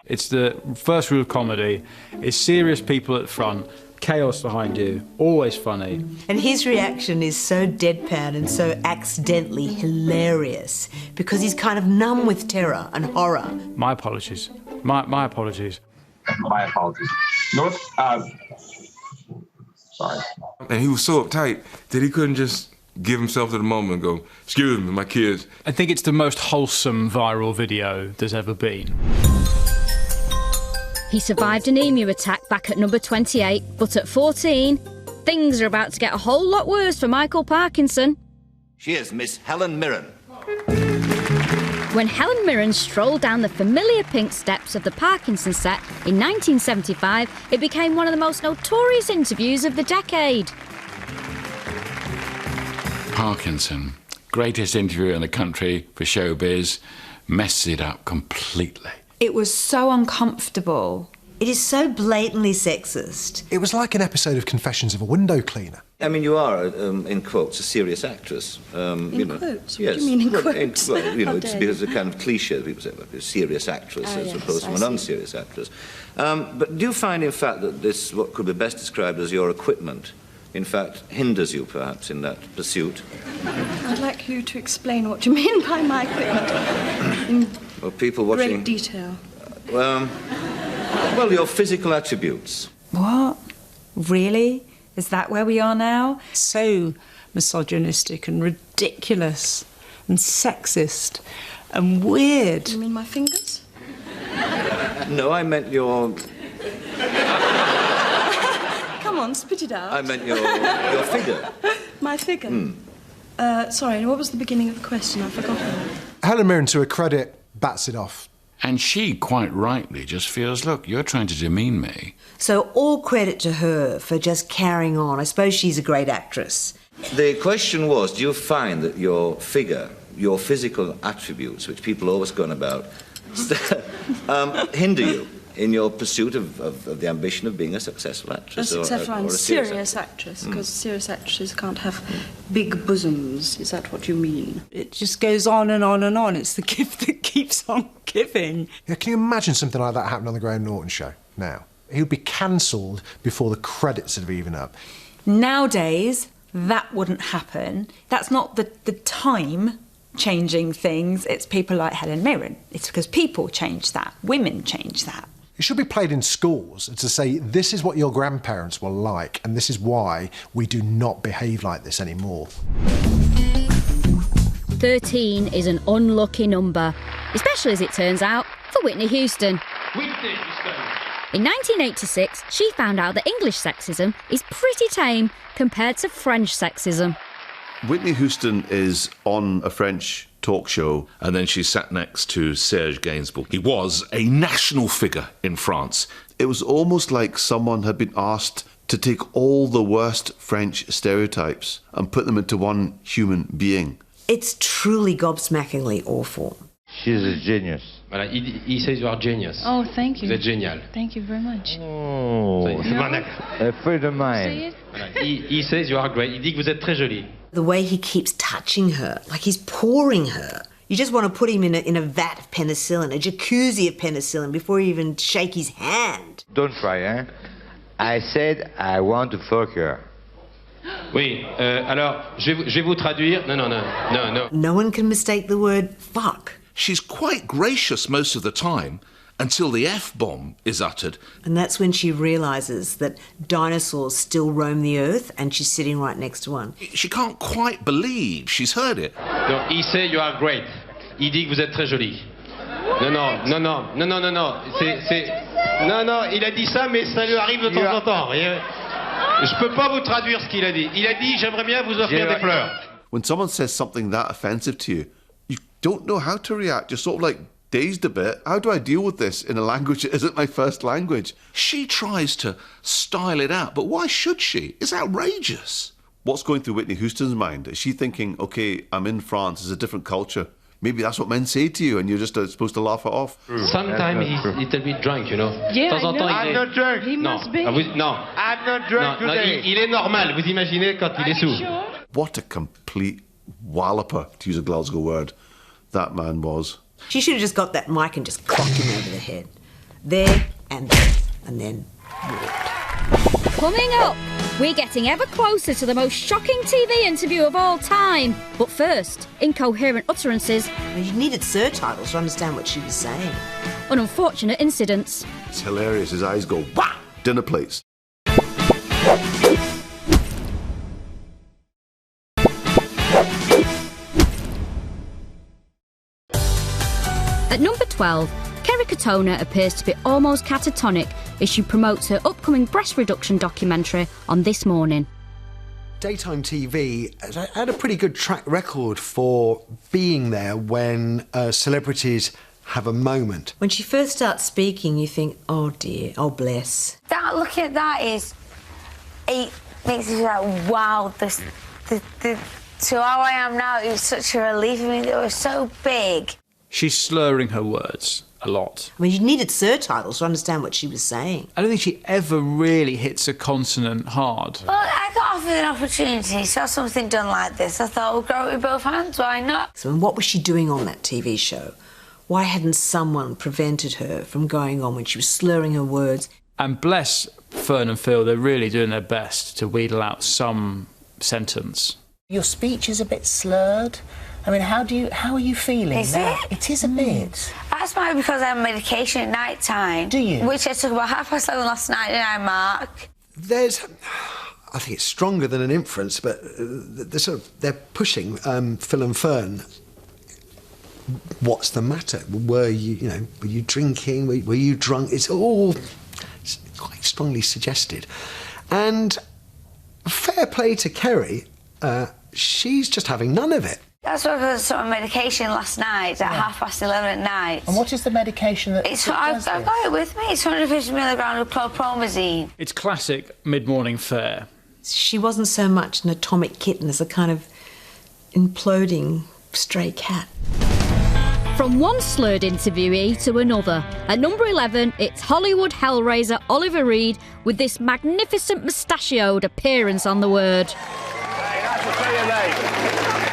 Speaker 8: It's the first rule of comedy. It's serious people at the front, chaos behind you, always funny.
Speaker 10: And his reaction is so deadpan and so accidentally hilarious because he's kind of numb with terror and horror.
Speaker 8: My apologies. My apologies.
Speaker 18: My apologies. Sorry.
Speaker 3: And he was so uptight that he couldn't just give himself to the moment and go, excuse me, my kids.
Speaker 8: I think it's the most wholesome viral video there's ever been.
Speaker 1: He survived an emu attack back at number 28, but at 14, things are about to get a whole lot worse for Michael Parkinson.
Speaker 9: She is Miss Helen Mirren.
Speaker 1: When Helen Mirren strolled down the familiar pink steps of the Parkinson set in 1975, it became one of the most notorious interviews of the decade.
Speaker 11: Parkinson, greatest interviewer in the country for showbiz, messed it up completely.
Speaker 26: It was so uncomfortable.
Speaker 10: It is so blatantly sexist.
Speaker 22: It was like an episode of Confessions of a Window Cleaner.
Speaker 9: I mean, you are, in quotes, a serious actress.
Speaker 10: In quotes?
Speaker 9: Yes.
Speaker 10: What do you mean in quotes?
Speaker 9: Well, you know, it's
Speaker 10: How
Speaker 9: because
Speaker 10: dare
Speaker 9: it's a kind of cliche. People say, well, a serious actress as
Speaker 10: yes,
Speaker 9: opposed to
Speaker 10: I
Speaker 9: an
Speaker 10: see.
Speaker 9: unserious actress. But do you find, in fact, that this, what could be best described as your equipment, in fact, hinders you, perhaps, in that pursuit?
Speaker 20: I'd like you to explain what you mean by my equipment in
Speaker 9: Well, people watching...
Speaker 20: great detail.
Speaker 9: Well, your physical attributes.
Speaker 26: What? Really? Is that where we are now?
Speaker 10: So misogynistic and ridiculous and sexist and weird.
Speaker 20: You mean my fingers?
Speaker 9: No, I meant your...
Speaker 20: Come on, spit it out.
Speaker 9: I meant your figure.
Speaker 20: My figure? Sorry, what was the beginning of the question? I've forgotten.
Speaker 22: Helen Mirren, to her credit, bats it off.
Speaker 11: And she, quite rightly, just feels, look, you're trying to demean me.
Speaker 10: So all credit to her for just carrying on. I suppose she's a great actress.
Speaker 9: The question was, do you find that your figure, your physical attributes, which people always go on about, hinder you in your pursuit of the ambition of being a successful actress?
Speaker 20: A successful
Speaker 9: or
Speaker 20: and
Speaker 9: a
Speaker 20: serious actress, because serious actresses can't have big bosoms. Is that what you mean?
Speaker 10: It just goes on and on and on. It's the gift that keeps on giving.
Speaker 22: Yeah, can you imagine something like that happening on the Graham Norton show now? He would be cancelled before the credits had even up.
Speaker 26: Nowadays, that wouldn't happen. That's not the time changing things. It's people like Helen Mirren. It's because people change that. Women change that.
Speaker 22: It should be played in schools to say, this is what your grandparents were like, and this is why we do not behave like this anymore.
Speaker 1: 13 is an unlucky number, especially as it turns out, for Whitney Houston. In 1986, she found out that English sexism is pretty tame compared to French sexism.
Speaker 12: Whitney Houston is on a French talk show.
Speaker 7: And then she sat next to Serge Gainsbourg. He was a national figure in France.
Speaker 12: It was almost like someone had been asked to take all the worst French stereotypes and put them into one human being.
Speaker 10: It's truly gobsmackingly awful.
Speaker 21: She's a genius.
Speaker 23: Voilà, he says you are genius.
Speaker 20: Oh, thank you.
Speaker 23: Vous êtes génial.
Speaker 20: Thank you very much.
Speaker 21: Oh, a free of mind.
Speaker 23: Voilà, he says you are great. Il dit que vous êtes très jolie.
Speaker 10: The way he keeps touching her, like he's pouring her. You just want to put him in a vat of penicillin, a jacuzzi of penicillin, before you even shake his hand.
Speaker 21: Don't try, eh? I said I want to fuck her.
Speaker 23: Oui, alors, je vais vous traduire. No.
Speaker 10: No one can mistake the word fuck.
Speaker 7: She's quite gracious most of the time, until the F-bomb is uttered.
Speaker 10: And that's when she realises that dinosaurs still roam the earth and she's sitting right next to one.
Speaker 7: She can't quite believe she's heard it.
Speaker 23: No, he says you are great. Il dit que vous êtes très jolie. Non. Non, il a dit ça, mais ça lui arrive de temps en temps. Je peux pas vous traduire ce qu'il a dit. Il a dit, j'aimerais bien vous offrir des fleurs.
Speaker 12: When someone says something that offensive to you, you don't know how to react. You're sort of like dazed a bit. How do I deal with this in a language that isn't my first language?
Speaker 7: She tries to style it out, but why should she? It's outrageous.
Speaker 12: What's going through Whitney Houston's mind? Is she thinking, OK, I'm in France, it's a different culture. Maybe that's what men say to you, and you're just supposed to laugh it off.
Speaker 23: Sometimes he's a little bit drunk, you know.
Speaker 20: Yeah,
Speaker 23: De temps en temps,
Speaker 20: I'm
Speaker 23: not drunk.
Speaker 20: He must be.
Speaker 23: Non. I'm not drunk today. Il est normal. Vous imaginez quand il est sous.
Speaker 20: Sure?
Speaker 12: What a complete walloper, to use a Glasgow word, that man was.
Speaker 10: She should have just got that mic and just clocked him over the head. There and then walked.
Speaker 1: Coming up, we're getting ever closer to the most shocking TV interview of all time. But first, incoherent utterances.
Speaker 10: You needed surtitles to understand what she was saying.
Speaker 1: And unfortunate incidents.
Speaker 12: It's hilarious. His eyes go, wah! Dinner plates.
Speaker 1: At number 12, Kerry Katona appears to be almost catatonic as she promotes her upcoming breast reduction documentary on This Morning.
Speaker 22: Daytime TV had a pretty good track record for being there when celebrities have a moment.
Speaker 10: When she first starts speaking, you think, oh dear, oh bless.
Speaker 2: That, looking at that it makes you like, wow, to how I am now, it was such a relief. I mean, they were so big.
Speaker 8: She's slurring her words a lot.
Speaker 10: I mean, you needed surtitles to understand what she was saying.
Speaker 8: I don't think she ever really hits a consonant hard.
Speaker 2: Well, I got offered an opportunity, saw something done like this. I thought, we'll grow it with both hands, why not?
Speaker 10: So, and what was she doing on that TV show? Why hadn't someone prevented her from going on when she was slurring her words?
Speaker 8: And bless Fern and Phil, they're really doing their best to wheedle out some sentence.
Speaker 4: Your speech is a bit slurred. I mean, how are you feeling?
Speaker 2: Is it?
Speaker 4: It is a bit.
Speaker 2: That's maybe because I have medication at night time.
Speaker 4: Do you?
Speaker 2: Which I took about 11:30 last night, didn't I, Mark?
Speaker 22: I think it's stronger than an inference, but they're pushing Phil and Fern. What's the matter? Were you drinking? Were you drunk? It's all quite strongly suggested. And fair play to Kerry, she's just having none of it.
Speaker 2: That's why I took my medication last night at 11:30 at night.
Speaker 4: And what is the medication that
Speaker 2: I've got it with me. It's 150 milligrams of chlorpromazine.
Speaker 8: It's classic mid-morning fare.
Speaker 10: She wasn't so much an atomic kitten as a kind of imploding stray cat.
Speaker 1: From one slurred interviewee to another, at number 11, it's Hollywood hellraiser Oliver Reed with this magnificent mustachioed appearance on The Word.
Speaker 14: Hey, nice to see you, mate.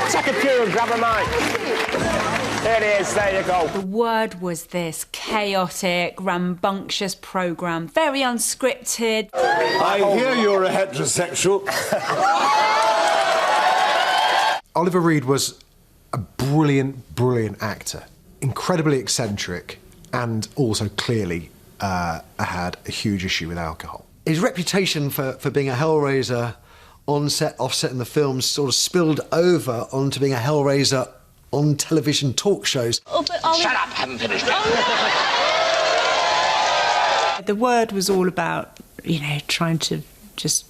Speaker 14: Take a cue and grab a mic. There it is, there you go.
Speaker 26: The Word was this chaotic, rambunctious programme, very unscripted.
Speaker 16: I hear you're a heterosexual.
Speaker 22: Oliver Reed was a brilliant, brilliant actor. Incredibly eccentric and also clearly had a huge issue with alcohol. His reputation for being a hellraiser on set, off set in the films sort of spilled over onto being a hellraiser on television talk shows.
Speaker 16: Oh, but shut up, I haven't finished.
Speaker 26: The Word was all about, trying to just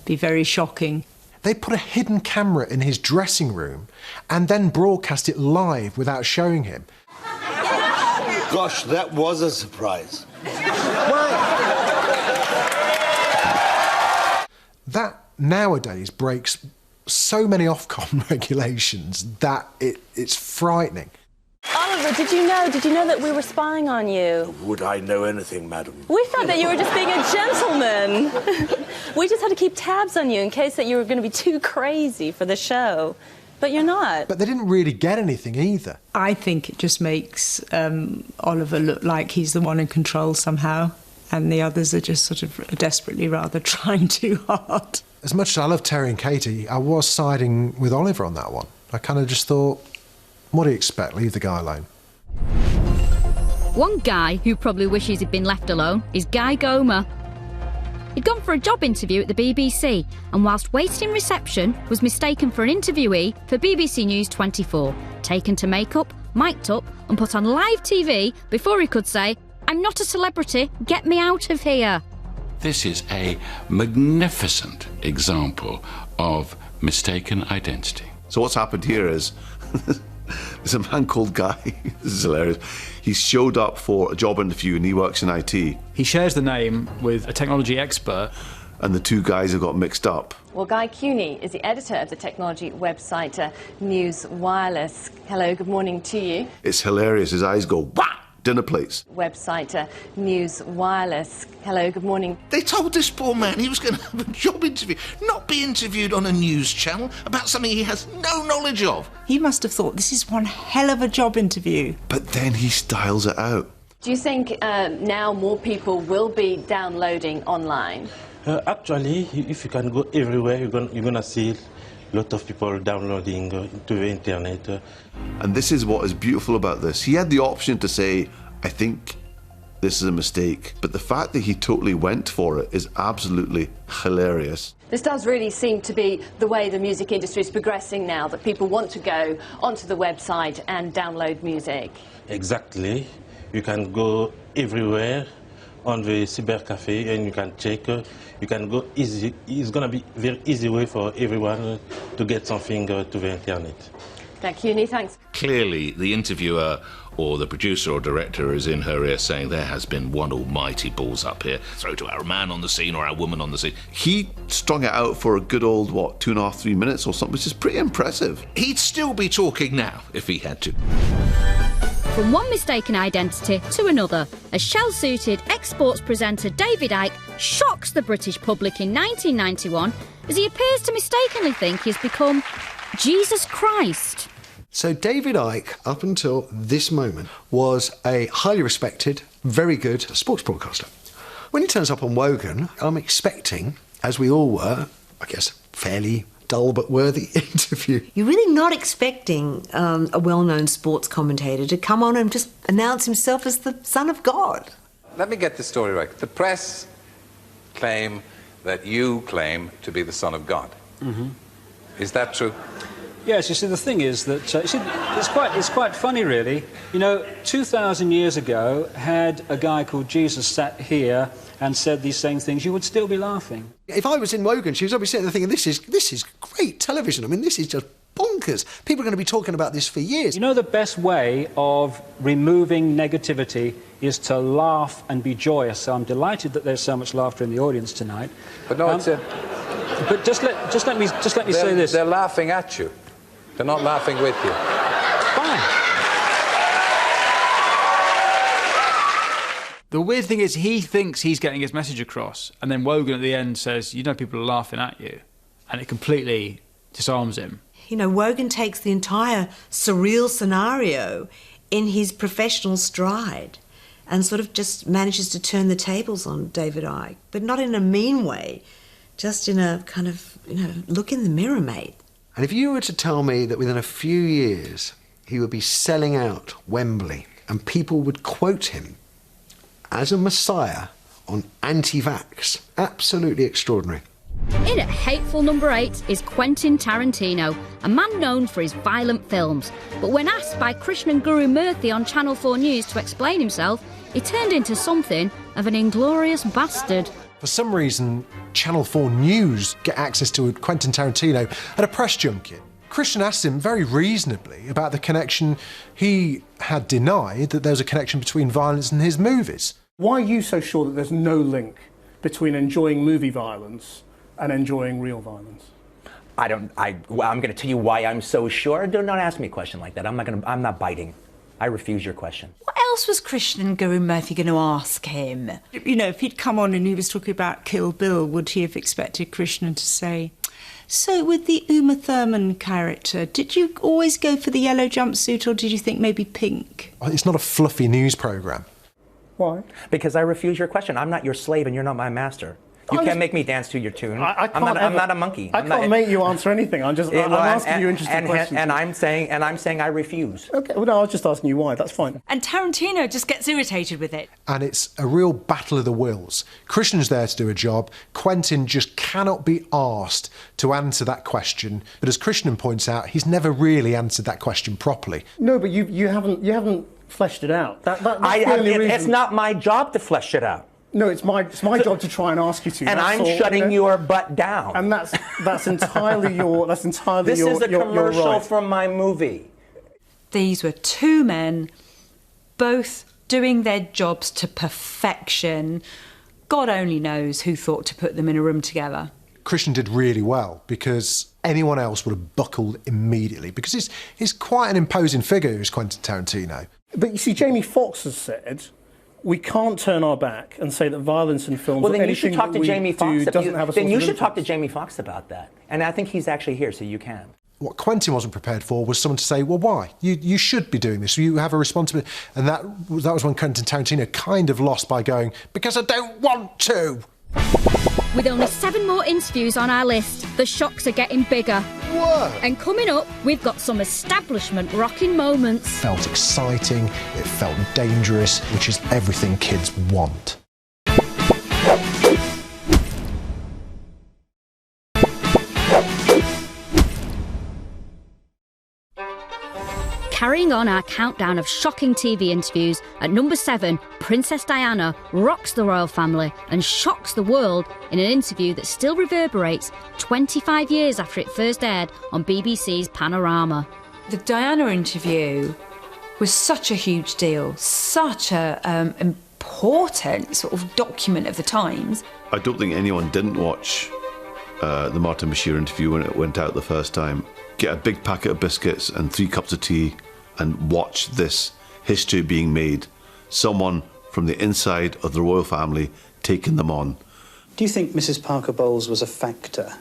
Speaker 26: be very shocking.
Speaker 22: They put a hidden camera in his dressing room and then broadcast it live without showing him.
Speaker 16: Gosh, that was a surprise.
Speaker 22: That nowadays breaks so many Ofcom regulations that it's frightening.
Speaker 24: Oliver, did you know that we were spying on you?
Speaker 16: Would I know anything, madam?
Speaker 24: We thought that you were just being a gentleman. We just had to keep tabs on you in case that you were going to be too crazy for the show. But you're not.
Speaker 22: But they didn't really get anything either.
Speaker 26: I think it just makes Oliver look like he's the one in control somehow, and the others are just sort of desperately rather trying too hard.
Speaker 22: As much as I love Terry and Katie, I was siding with Oliver on that one. I kind of just thought, what do you expect? Leave the guy alone.
Speaker 1: One guy who probably wishes he'd been left alone is Guy Goma. He'd gone for a job interview at the BBC and whilst waiting in reception was mistaken for an interviewee for BBC News 24, taken to makeup, mic'd up and put on live TV before he could say, "I'm not a celebrity, get me out of here."
Speaker 11: This is a magnificent example of mistaken identity.
Speaker 12: So what's happened here is there's a man called Guy. This is hilarious. He showed up for a job interview and he works in IT.
Speaker 8: He shares the name with a technology expert.
Speaker 12: and the two guys have got mixed up.
Speaker 5: Well, Guy Goma is the editor of the technology website News Wireless. Hello, good morning to you.
Speaker 12: It's hilarious. His eyes go, wah! Dinner plates.
Speaker 5: Website News Wireless. Hello, good morning.
Speaker 7: They told this poor man he was going to have a job interview, not be interviewed on a news channel about something he has no knowledge of.
Speaker 26: He must have thought this is one hell of a job interview.
Speaker 12: But then he styles it out.
Speaker 5: Do you think now more people will be downloading online?
Speaker 6: Actually, if you can go everywhere, you're gonna see a lot of people downloading to the internet.
Speaker 12: And this is what is beautiful about this. He had the option to say, I think this is a mistake. But the fact that he totally went for it is absolutely hilarious.
Speaker 5: This does really seem to be the way the music industry is progressing now, that people want to go onto the website and download music.
Speaker 6: Exactly. You can go everywhere on the cyber cafe and you can check. You can go easy. It's going to be a very easy way for everyone to get something to the internet.
Speaker 5: Thank you, thanks.
Speaker 7: Clearly, the interviewer or the producer or director is in her ear saying there has been one almighty balls up here. Throw to our man on the scene or our woman on the scene.
Speaker 12: He strung it out for a good old, 2.5, 3 minutes or something, which is pretty impressive.
Speaker 7: He'd still be talking now if he had to.
Speaker 1: From one mistaken identity to another, as shell-suited ex-sports presenter David Icke shocks the British public in 1991 as he appears to mistakenly think he's become Jesus Christ.
Speaker 22: So David Icke, up until this moment, was a highly respected, very good sports broadcaster. When he turns up on Wogan, I'm expecting, as we all were, I guess, fairly dull but worthy interview.
Speaker 10: You're really not expecting a well-known sports commentator to come on and just announce himself as the Son of God.
Speaker 13: Let me get this story right. The press claim that you claim to be the Son of God.
Speaker 15: Mm-hmm.
Speaker 13: Is that true?
Speaker 15: Yes, you see, the thing is that it's quite funny, really. 2,000 years ago, had a guy called Jesus sat here and said these same things, you would still be laughing.
Speaker 22: If I was in Wogan, she was obviously sitting there thinking, this is great television. I mean, this is just bonkers. People are going to be talking about this for years.
Speaker 15: The best way of removing negativity is to laugh and be joyous. So I'm delighted that there's so much laughter in the audience tonight.
Speaker 13: But no, it's a...
Speaker 15: But just let me say this.
Speaker 13: They're laughing at you. They're not laughing with you.
Speaker 15: Fine. The weird thing is he thinks he's getting his message across, and then Wogan at the end says, people are laughing at you, and it completely disarms him.
Speaker 10: Wogan takes the entire surreal scenario in his professional stride and sort of just manages to turn the tables on David Icke, but not in a mean way, just in a kind of, look in the mirror, mate.
Speaker 22: And if you were to tell me that within a few years he would be selling out Wembley and people would quote him as a messiah on anti-vax, absolutely extraordinary.
Speaker 1: In at hateful number 8 is Quentin Tarantino, a man known for his violent films. But when asked by Krishnan Guru Murthy on Channel 4 News to explain himself, he turned into something of an inglorious bastard.
Speaker 22: For some reason, Channel 4 News get access to Quentin Tarantino at a press junket. Krishnan asked him very reasonably about the connection. He had denied that there was a connection between violence and his movies.
Speaker 17: Why are you so sure that there's no link between enjoying movie violence and enjoying real violence?
Speaker 25: I'm going to tell you why I'm so sure. Do not ask me a question like that. I'm not biting. I refuse your question.
Speaker 26: What else was Krishnan Guru Murthy going to ask him? If he'd come on and he was talking about Kill Bill, would he have expected Krishnan to say, so with the Uma Thurman character, did you always go for the yellow jumpsuit or did you think maybe pink?
Speaker 22: It's not a fluffy news programme.
Speaker 17: Why?
Speaker 25: Because I refuse your question. I'm not your slave and you're not my master. You can't make me dance to your tune. I'm not a monkey.
Speaker 17: I can't make you answer anything. I'm asking you interesting questions.
Speaker 25: And I'm saying I refuse.
Speaker 17: Okay. Well, no, I was just asking you why. That's fine.
Speaker 26: And Tarantino just gets irritated with it.
Speaker 22: And it's a real battle of the wills. Krishnan's there to do a job. Quentin just cannot be asked to answer that question. But as Krishnan points out, he's never really answered that question properly.
Speaker 17: No, but you haven't fleshed it out.
Speaker 25: It's not my job to flesh it out.
Speaker 17: No, it's my job to try and ask you to.
Speaker 25: And I'm shutting your butt down.
Speaker 17: And that's entirely your
Speaker 25: This is a commercial
Speaker 17: right.
Speaker 25: from my movie.
Speaker 26: These were two men, both doing their jobs to perfection, God only knows who thought to put them in a room together.
Speaker 22: Christian did really well because anyone else would have buckled immediately because he's quite an imposing figure, is Quentin Tarantino.
Speaker 17: But you see, Jamie Foxx has said we can't turn our back and say that violence in films or anything that we do doesn't have a source of
Speaker 25: you should talk to Jamie Foxx about that. And I think he's actually here, so you can.
Speaker 22: What Quentin wasn't prepared for was someone to say, well, why? You should be doing this. You have a responsibility. And that was when Quentin Tarantino kind of lost by going, because I don't want to.
Speaker 1: With only 7 more interviews on our list, the shocks are getting bigger.
Speaker 22: Whoa!
Speaker 1: And coming up, we've got some establishment rocking moments.
Speaker 22: It felt exciting, it felt dangerous, which is everything kids want.
Speaker 1: Carrying on our countdown of shocking TV interviews, at number 7, Princess Diana rocks the royal family and shocks the world in an interview that still reverberates 25 years after it first aired on BBC's Panorama.
Speaker 26: The Diana interview was such a huge deal, such a important sort of document of the times.
Speaker 12: I don't think anyone didn't watch the Martin Bashir interview when it went out the first time. Get a big packet of biscuits and 3 cups of tea and watch this history being made. Someone from the inside of the royal family taking them on.
Speaker 3: Do you think Mrs. Parker Bowles was a factor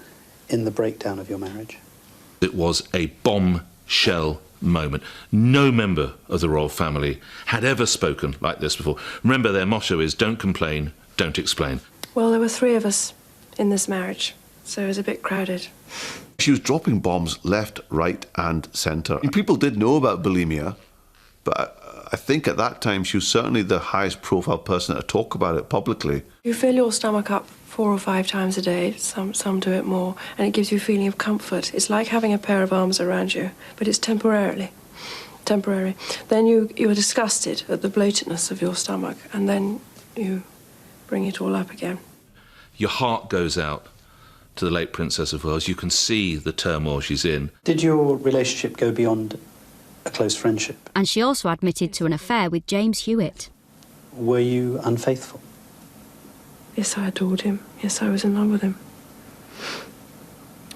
Speaker 3: in the breakdown of your marriage?
Speaker 7: It was a bombshell moment. No member of the royal family had ever spoken like this before. Remember, their motto is don't complain, don't explain.
Speaker 20: Well, there were 3 of us in this marriage, so it was a bit crowded.
Speaker 12: She was dropping bombs left, right and centre. People did know about bulimia, but I think at that time she was certainly the highest profile person to talk about it publicly.
Speaker 20: You fill your stomach up 4 or 5 times a day, some do it more, and it gives you a feeling of comfort. It's like having a pair of arms around you, but it's temporary. Then you are disgusted at the bloatedness of your stomach, and then you bring it all up again.
Speaker 7: Your heart goes out to the late Princess of Wales. You can see the turmoil she's in.
Speaker 3: Did your relationship go beyond a close friendship?
Speaker 1: And she also admitted to an affair with James Hewitt.
Speaker 3: Were you unfaithful?
Speaker 20: Yes, I adored him. Yes, I was in love with him.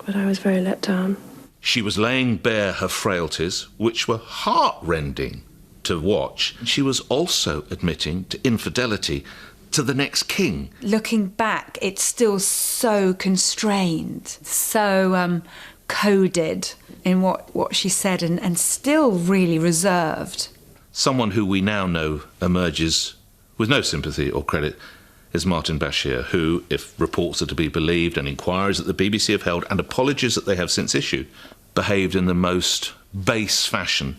Speaker 20: But I was very let down.
Speaker 7: She was laying bare her frailties, which were heart-rending to watch. She was also admitting to infidelity to the next king.
Speaker 26: Looking back, it's still so constrained, so coded in what she said and still really reserved.
Speaker 7: Someone who we now know emerges with no sympathy or credit is Martin Bashir, who, if reports are to be believed and inquiries that the BBC have held and apologies that they have since issued, behaved in the most base fashion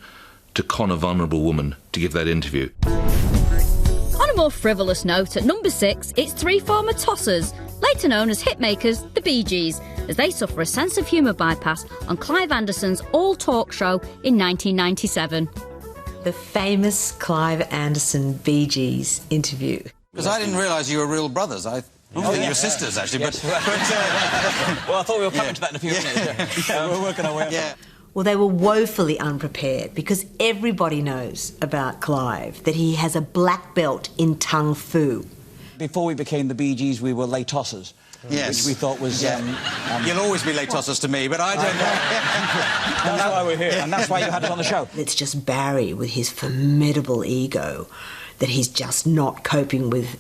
Speaker 7: to con a vulnerable woman to give that interview.
Speaker 1: On a more frivolous note, at number 6, it's 3 former tossers, later known as hitmakers, the Bee Gees, as they suffer a sense of humour bypass on Clive Anderson's all-talk show in 1997.
Speaker 10: The famous Clive Anderson Bee Gees interview.
Speaker 9: Because I didn't realise you were real brothers. I think you were sisters, actually. Yes.
Speaker 18: Well, I thought we were coming to that in a few minutes. Yeah, we're working our way up.
Speaker 9: Yeah.
Speaker 10: Well, they were woefully unprepared because everybody knows about Clive, that he has a black belt in tung fu.
Speaker 18: Before we became the Bee Gees, we were late tossers.
Speaker 9: Yes.
Speaker 18: Which we thought was...
Speaker 9: You'll always be late tossers to me, but I don't know.
Speaker 18: And that's why we're here, and that's why you had us on the show.
Speaker 10: It's just Barry with his formidable ego that he's just not coping with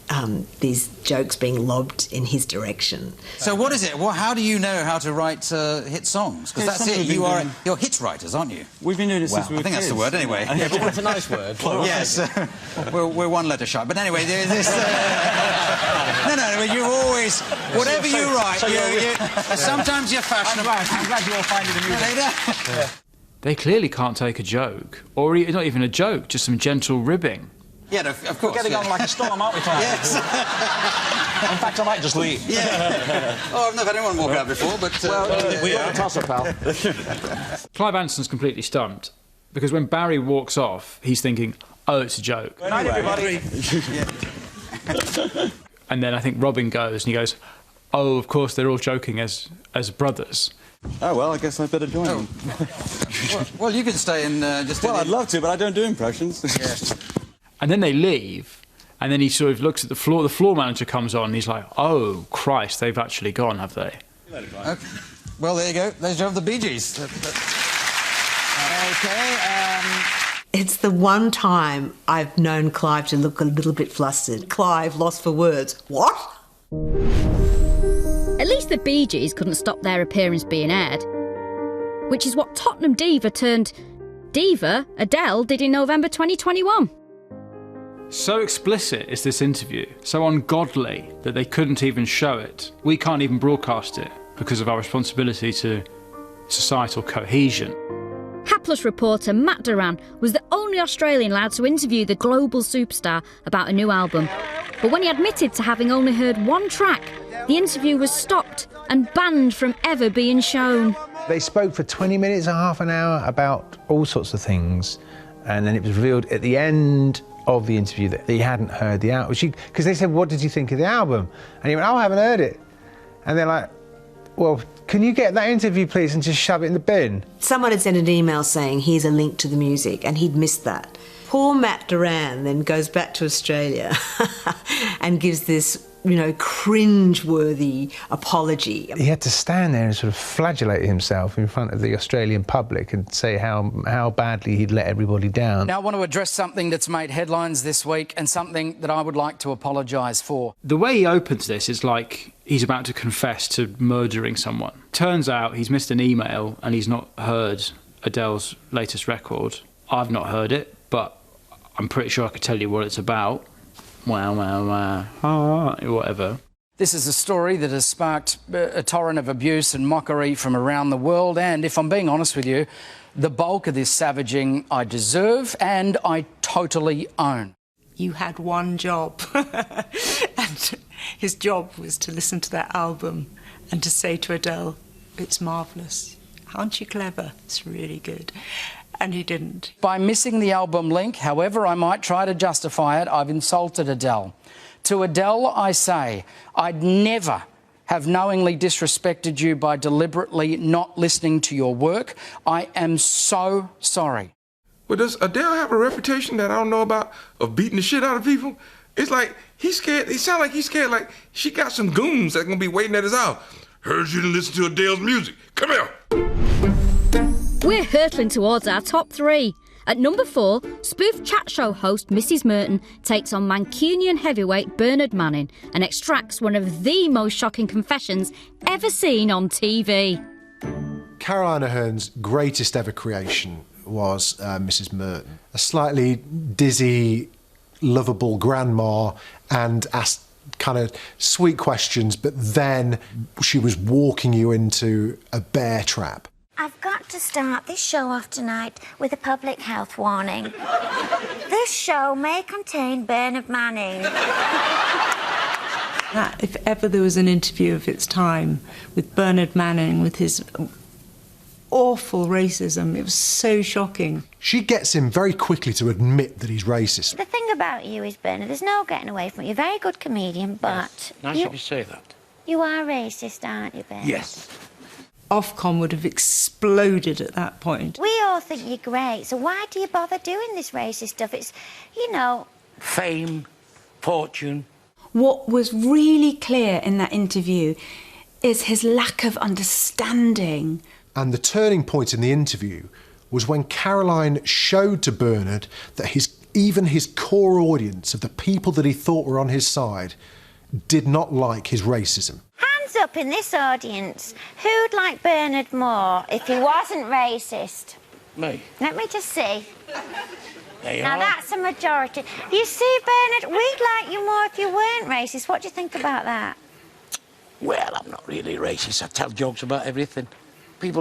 Speaker 10: these jokes being lobbed in his direction.
Speaker 9: So what is it? How do you know how to write hit songs? Because that's it. You're hit writers, aren't you?
Speaker 18: We've been doing it since we were
Speaker 9: I think
Speaker 18: kids.
Speaker 9: that's the word, anyway.
Speaker 18: Yeah, but it's a nice word.
Speaker 9: Yes. We're 1 letter shy. But anyway, there's this... No, you always... Whatever you write, sometimes you're fashionable.
Speaker 18: I'm glad you all find it amusing.
Speaker 8: They clearly can't take a joke, or not even a joke, just some gentle ribbing.
Speaker 9: Yeah, of course.
Speaker 18: We're getting on like a storm, aren't we, Clive?
Speaker 9: Yes.
Speaker 18: In fact, I might just leave.
Speaker 9: Yeah. Oh, I've never had anyone walk out before, but...
Speaker 18: we are a tosser, pal.
Speaker 8: Clive Anderson's completely stumped, because when Barry walks off, he's thinking, oh, it's a joke.
Speaker 18: Good night, everybody.
Speaker 8: And then I think Robin goes, and he goes, oh, of course, they're all joking as brothers.
Speaker 18: Oh, well, I guess I'd better join them.
Speaker 9: Well, you can stay and just...
Speaker 18: Well, I'd love to, but I don't do impressions.
Speaker 9: Yes.
Speaker 8: And then they leave, And then he sort of looks at the floor manager comes on, and he's like, oh, Christ, they've actually gone, have they?
Speaker 9: Okay. Well, there you go. There's the Bee Gees.
Speaker 10: It's the one time I've known Clive to look a little bit flustered. Clive, lost for words. What?
Speaker 1: At least the Bee Gees couldn't stop their appearance being aired, which is what Tottenham diva turned diva Adele did in November 2021.
Speaker 8: So explicit is this interview, so ungodly that they couldn't even show it. We can't even broadcast it because of our responsibility to societal cohesion.
Speaker 1: Hapless reporter Matt Duran was the only Australian lad to interview the global superstar about a new album. But when he admitted to having only heard one track, the interview was stopped and banned from ever being shown.
Speaker 2: They spoke for 20 minutes or half an hour about all sorts of things, and then it was revealed at the end of the interview that he hadn't heard the album. Because they said, what did you think of the album? And he went, oh, I haven't heard it. And they're like, well, can you get that interview, please, and just shove it in the bin?
Speaker 10: Someone had sent an email saying, here's a link to the music, and he'd missed that. Poor Matt Duran then goes back to Australia and gives this, cringe-worthy apology.
Speaker 2: He had to stand there and sort of flagellate himself in front of the Australian public and say how badly he'd let everybody down.
Speaker 4: Now I want to address something that's made headlines this week and something that I would like to apologise for.
Speaker 8: The way he opens this is like he's about to confess to murdering someone. Turns out he's missed an email and he's not heard Adele's latest record. I've not heard it, but I'm pretty sure I could tell you what it's about. Whatever.
Speaker 4: This is a story that has sparked a torrent of abuse and mockery from around the world, and if I'm being honest with you, the bulk of this savaging I deserve and I totally own.
Speaker 14: You had one job, and his job was to listen to that album and to say to Adele, it's marvellous. Aren't you clever? It's really good. And he didn't.
Speaker 4: By missing the album link, however I might try to justify it, I've insulted Adele. To Adele, I say, I'd never have knowingly disrespected you by deliberately not listening to your work. I am so sorry.
Speaker 19: Well, does Adele have a reputation that I don't know about of beating the shit out of people? It's like he's scared. It sounds like he's scared. Like she got some goons that are gonna be waiting at his house. Heard you didn't listen to Adele's music. Come here.
Speaker 1: We're hurtling towards our top three. At number 4, spoof chat show host Mrs. Merton takes on Mancunian heavyweight Bernard Manning and extracts one of the most shocking confessions ever seen on TV.
Speaker 22: Caroline Ahern's greatest ever creation was Mrs. Merton. A slightly dizzy, lovable grandma, and asked kind of sweet questions, but then she was walking you into a bear trap.
Speaker 21: I've got to start this show off tonight with a public health warning. This show may contain Bernard Manning.
Speaker 14: That, if ever there was an interview of its time with Bernard Manning, with his awful racism, it was so shocking.
Speaker 22: She gets him very quickly to admit that he's racist.
Speaker 21: The thing about you is, Bernard, there's no getting away from it. You're a very good comedian, but...
Speaker 16: Nice of you to say that.
Speaker 21: You are racist, aren't you, Bernard?
Speaker 16: Yes.
Speaker 14: Ofcom would have exploded at that point.
Speaker 21: We all think you're great, so why do you bother doing this racist stuff? It's,
Speaker 16: Fame, fortune.
Speaker 26: What was really clear in that interview is his lack of understanding.
Speaker 22: And the turning point in the interview was when Caroline showed to Bernard that even his core audience of the people that he thought were on his side did not like his racism.
Speaker 21: Hands up in this audience. Who'd like Bernard more if he wasn't racist?
Speaker 16: Me.
Speaker 21: Let me just see.
Speaker 16: There you
Speaker 21: now
Speaker 16: are.
Speaker 21: that's a majority. You see, Bernard, we'd like you more if you weren't racist. What do you think about that?
Speaker 16: Well, I'm not really racist. I tell jokes about everything. They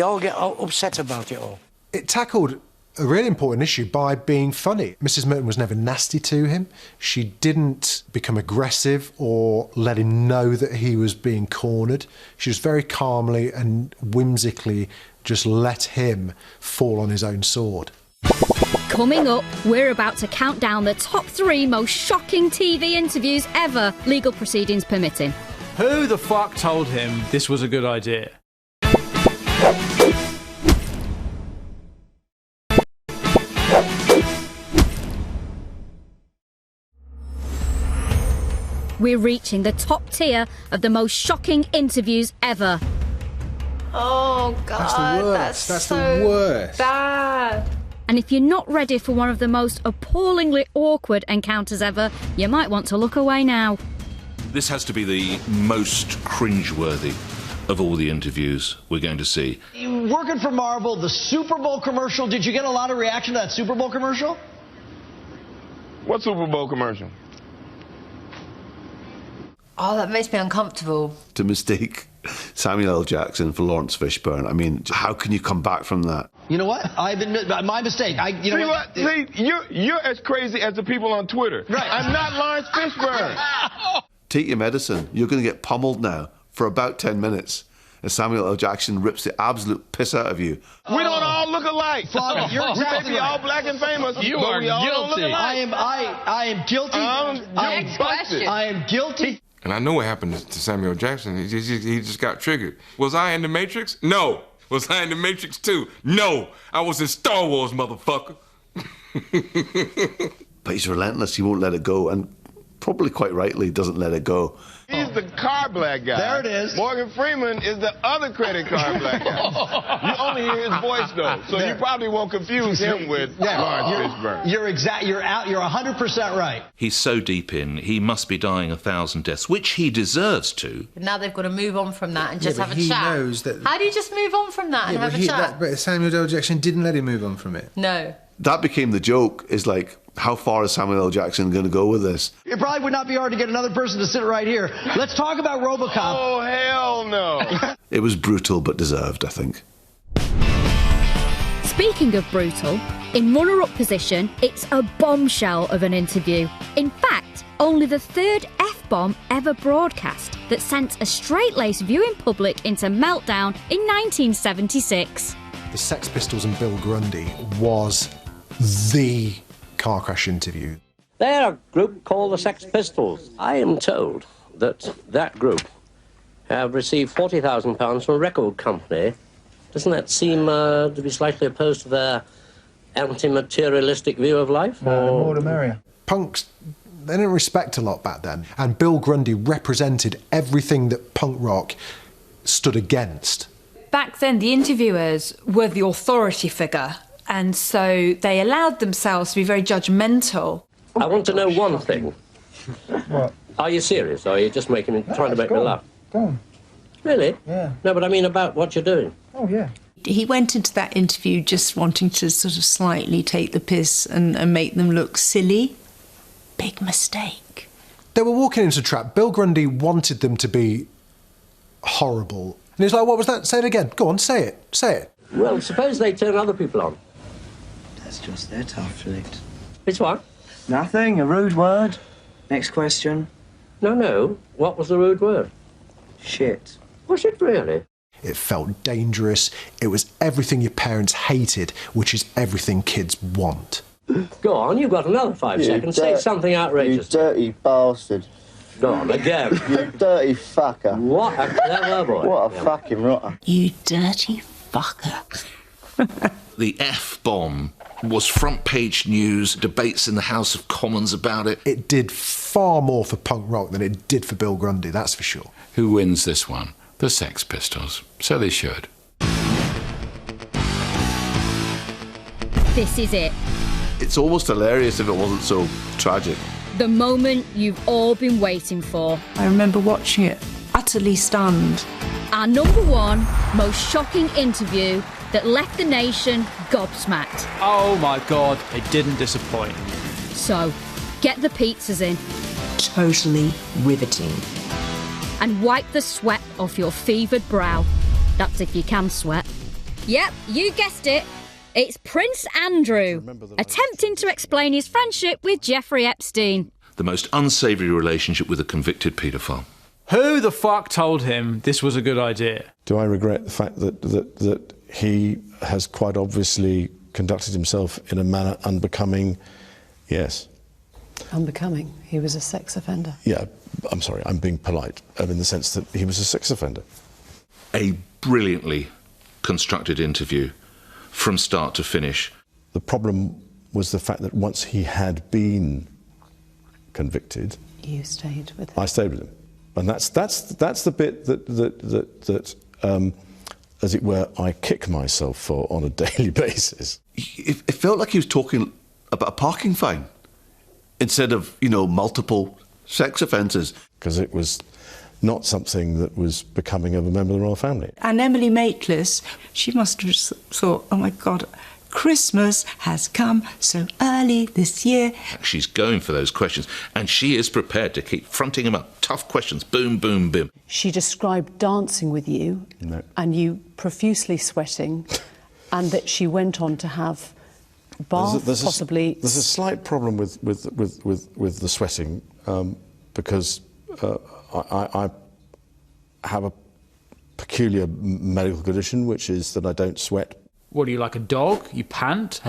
Speaker 16: all get upset about it all.
Speaker 22: It tackled a really important issue by being funny. Mrs. Merton was never nasty to him. She didn't become aggressive or let him know that he was being cornered. She just very calmly and whimsically just let him fall on his own sword.
Speaker 1: Coming up, we're about to count down the top 3 most shocking TV interviews ever, legal proceedings permitting.
Speaker 8: Who the fuck told him this was a good idea?
Speaker 1: we're reaching the top tier of the most shocking interviews ever.
Speaker 5: Oh, God.
Speaker 2: That's the worst. That's
Speaker 5: so
Speaker 2: the worst.
Speaker 5: Bad.
Speaker 1: And if you're not ready for one of the most appallingly awkward encounters ever, you might want to look away now.
Speaker 7: This has to be the most cringeworthy of all the interviews we're going to see.
Speaker 6: Working for Marvel, the Super Bowl commercial, did you get a lot of reaction to that Super Bowl commercial?
Speaker 19: What Super Bowl commercial?
Speaker 5: Oh, that makes me uncomfortable.
Speaker 12: To mistake Samuel L. Jackson for Lawrence Fishburne, I mean, how can you come back from that?
Speaker 6: You know what? I've been my mistake. You know what?
Speaker 19: See, you're as crazy as the people on Twitter.
Speaker 6: Right.
Speaker 19: I'm not Lawrence Fishburne.
Speaker 12: Take your medicine. You're going to get pummeled now for about 10 minutes. And Samuel L. Jackson rips the absolute piss out of you.
Speaker 19: We don't all look alike.
Speaker 6: Father, you're exactly
Speaker 19: we may be
Speaker 6: right.
Speaker 19: all black and famous.
Speaker 6: You
Speaker 19: but
Speaker 6: are
Speaker 19: we all don't look
Speaker 6: guilty.
Speaker 19: alike.
Speaker 6: I am guilty.
Speaker 19: Next question.
Speaker 6: I am guilty.
Speaker 19: And I know what happened to Samuel Jackson. He just got triggered. Was I in The Matrix? No. Was I in The Matrix 2? No. I was in Star Wars, motherfucker.
Speaker 12: But he's relentless. He won't let it go. And probably quite rightly doesn't let it go.
Speaker 19: He's the car black guy.
Speaker 6: There it is.
Speaker 19: Morgan Freeman is the other credit card black guy. You only hear his voice, though, so you probably won't confuse him with Lawrence Fishburne.
Speaker 6: You're 100% right.
Speaker 7: He's so deep in, he must be dying 1,000 deaths, which he deserves to.
Speaker 5: But now they've got to move on from that and just have a
Speaker 2: he
Speaker 5: chat.
Speaker 2: Knows that.
Speaker 5: How do you just move on from that and have a chat?
Speaker 2: But Samuel L. Jackson didn't let him move on from it.
Speaker 5: No.
Speaker 12: That became the joke, is like, how far is Samuel L. Jackson going to go with this?
Speaker 6: It probably would not be hard to get another person to sit right here. Let's talk about RoboCop.
Speaker 19: Oh, hell no.
Speaker 12: It was brutal, but deserved, I think.
Speaker 1: Speaking of brutal, in runner-up position, it's a bombshell of an interview. In fact, only the third F-bomb ever broadcast that sent a straight-laced viewing public into meltdown in 1976.
Speaker 22: The Sex Pistols and Bill Grundy was the car crash interview.
Speaker 11: They're a group called the Sex Pistols. I am told that that group have received £40,000 from a record company. Doesn't that seem to be slightly opposed to their anti-materialistic view of life?
Speaker 22: The more the merrier. Punks, they didn't respect a lot back then. And Bill Grundy represented everything that punk rock stood against.
Speaker 26: Back then, the interviewers were the authority figure, and so they allowed themselves to be very judgmental.
Speaker 11: I want to know one thing.
Speaker 22: What?
Speaker 11: Are you serious, or are you just trying to make me laugh?
Speaker 22: Go on.
Speaker 11: Really?
Speaker 22: Yeah.
Speaker 11: No, but I mean about what you're doing.
Speaker 22: Oh, yeah.
Speaker 14: He went into that interview just wanting to sort of slightly take the piss and make them look silly. Big mistake.
Speaker 22: They were walking into a trap. Bill Grundy wanted them to be horrible. And he was like, what was that? Say it again. Go on, say it. Say it.
Speaker 11: Well, suppose they turn other people on.
Speaker 13: That's just their tough flicked.
Speaker 11: It's what?
Speaker 13: Nothing, a rude word. Next question.
Speaker 11: No. What was the rude word?
Speaker 13: Shit.
Speaker 11: Was it really?
Speaker 22: It felt dangerous. It was everything your parents hated, which is everything kids want.
Speaker 11: Go on, you've got another 5 seconds. Say something outrageous.
Speaker 13: You dirty bastard.
Speaker 11: Go on, again.
Speaker 13: You dirty fucker.
Speaker 11: What a clever boy.
Speaker 13: What a fucking rotter.
Speaker 14: You dirty fucker.
Speaker 7: The F-bomb was front-page news, debates in the House of Commons about it.
Speaker 22: It did far more for punk rock than it did for Bill Grundy, that's for sure.
Speaker 23: Who wins this one? The Sex Pistols. So they should.
Speaker 1: This is it.
Speaker 12: It's almost hilarious if it wasn't so tragic.
Speaker 1: The moment you've all been waiting for.
Speaker 14: I remember watching it, utterly stunned.
Speaker 1: Our number one most shocking interview that left the nation gobsmacked.
Speaker 8: Oh my God, it didn't disappoint.
Speaker 1: So, get the pizzas in.
Speaker 10: Totally riveting.
Speaker 1: And wipe the sweat off your fevered brow. That's if you can sweat. Yep, you guessed it. It's Prince Andrew, attempting to explain his friendship with Jeffrey Epstein.
Speaker 7: The most unsavoury relationship with a convicted paedophile.
Speaker 8: Who the fuck told him this was a good idea?
Speaker 24: Do I regret the fact that he has quite obviously conducted himself in a manner unbecoming? Yes.
Speaker 27: Unbecoming? He was a sex offender.
Speaker 24: Yeah, I'm sorry, I'm being polite, in the sense that he was a sex offender.
Speaker 7: A brilliantly constructed interview from start to finish.
Speaker 24: The problem was the fact that once he had been convicted,
Speaker 27: You stayed with him?
Speaker 24: I stayed with him. And that's the bit that as it were, I kick myself for on a daily basis.
Speaker 12: It felt like he was talking about a parking fine instead of, multiple sex offences.
Speaker 24: Because it was not something that was becoming of a member of the royal family.
Speaker 14: And Emily Maitlis, she must have thought, oh my God, Christmas has come so early this year.
Speaker 7: She's going for those questions, and she is prepared to keep fronting him up. Tough questions, boom, boom, boom.
Speaker 27: She described dancing with you, and you profusely sweating, and that she went on to have bath, possibly.
Speaker 24: There's a slight problem with the sweating, because I have a peculiar medical condition, which is that I don't sweat.
Speaker 8: What, are you like a dog? You pant?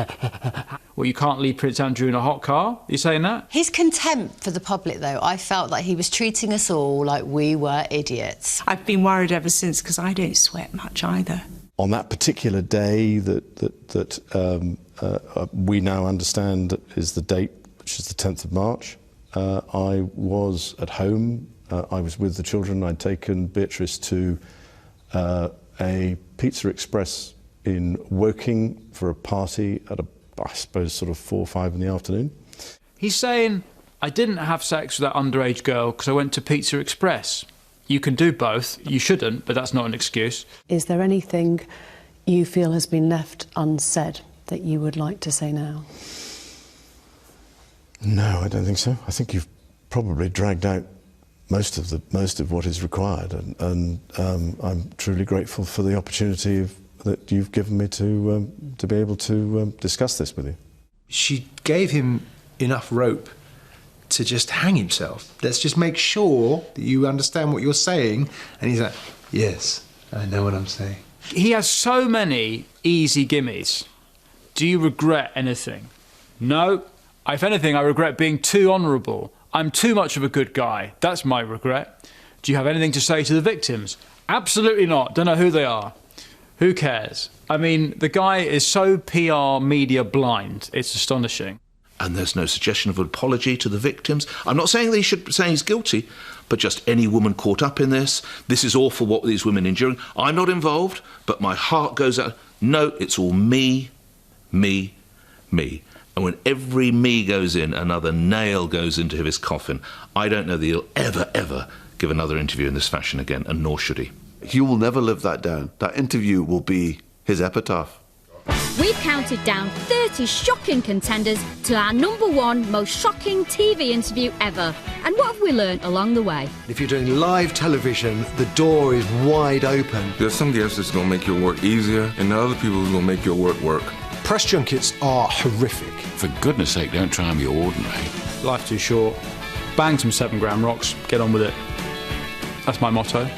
Speaker 8: Well, you can't leave Prince Andrew in a hot car? Are you saying that?
Speaker 3: His contempt for the public, though, I felt like he was treating us all like we were idiots.
Speaker 14: I've been worried ever since, because I don't sweat much either.
Speaker 24: On that particular day that we now understand is the date, which is the 10th of March, I was at home. I was with the children. I'd taken Beatrice to a Pizza Express in Woking for a party at I suppose, sort of 4 or 5 in the afternoon.
Speaker 8: He's saying, I didn't have sex with that underage girl because I went to Pizza Express. You can do both. You shouldn't, but that's not an excuse.
Speaker 27: Is there anything you feel has been left unsaid that you would like to say now?
Speaker 24: No, I don't think so. I think you've probably dragged out most of what is required, and I'm truly grateful for the opportunity that you've given me to be able to discuss this with you.
Speaker 2: She gave him enough rope to just hang himself. Let's just make sure that you understand what you're saying. And he's like, yes, I know what I'm saying.
Speaker 8: He has so many easy gimmies. Do you regret anything? No. If anything, I regret being too honourable. I'm too much of a good guy. That's my regret. Do you have anything to say to the victims? Absolutely not. Don't know who they are. Who cares? I mean, the guy is so PR media blind, it's astonishing.
Speaker 7: And there's no suggestion of an apology to the victims. I'm not saying they should say he's guilty, but just any woman caught up in this. This is awful what these women are enduring. I'm not involved, but my heart goes out. No, it's all me, me, me. And when every me goes in, another nail goes into his coffin. I don't know that he'll ever give another interview in this fashion again, and nor should he.
Speaker 12: He will never live that down. That interview will be his epitaph.
Speaker 1: We've counted down 30 shocking contenders to our #1 most shocking TV interview ever. And what have we learned along the way?
Speaker 22: If you're doing live television, the door is wide open.
Speaker 19: There's some guests that's going to make your work easier, and the other people who's going to make your work work.
Speaker 22: Press junkets are horrific.
Speaker 23: For goodness sake, don't try and be ordinary.
Speaker 8: Life's too short. Bang some 7-gram rocks. Get on with it. That's my motto.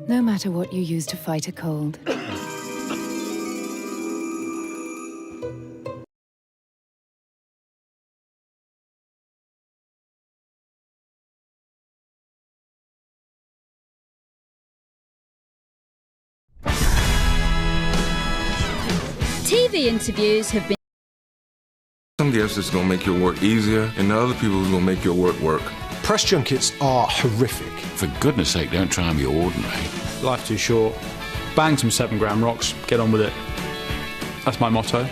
Speaker 9: No matter what you use to fight a cold.
Speaker 1: TV interviews have been...
Speaker 19: Some guests that's going to make your work easier, and the other people who's going to make your work work.
Speaker 22: Press junkets are horrific.
Speaker 23: For goodness sake, don't try and be ordinary.
Speaker 8: Life's too short. Bang some 7-gram rocks. Get on with it. That's my motto.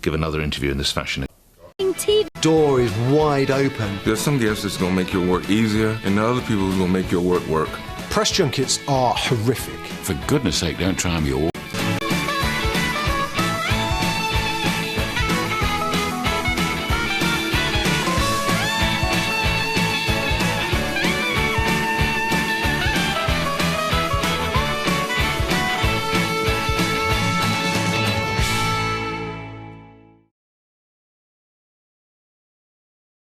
Speaker 7: give another interview in this fashion.
Speaker 22: Door is wide open.
Speaker 19: There's some guests that's going to make your work easier, and the other people who's going to make your work work.
Speaker 22: Press junkets are horrific.
Speaker 23: For goodness sake, don't try and be all.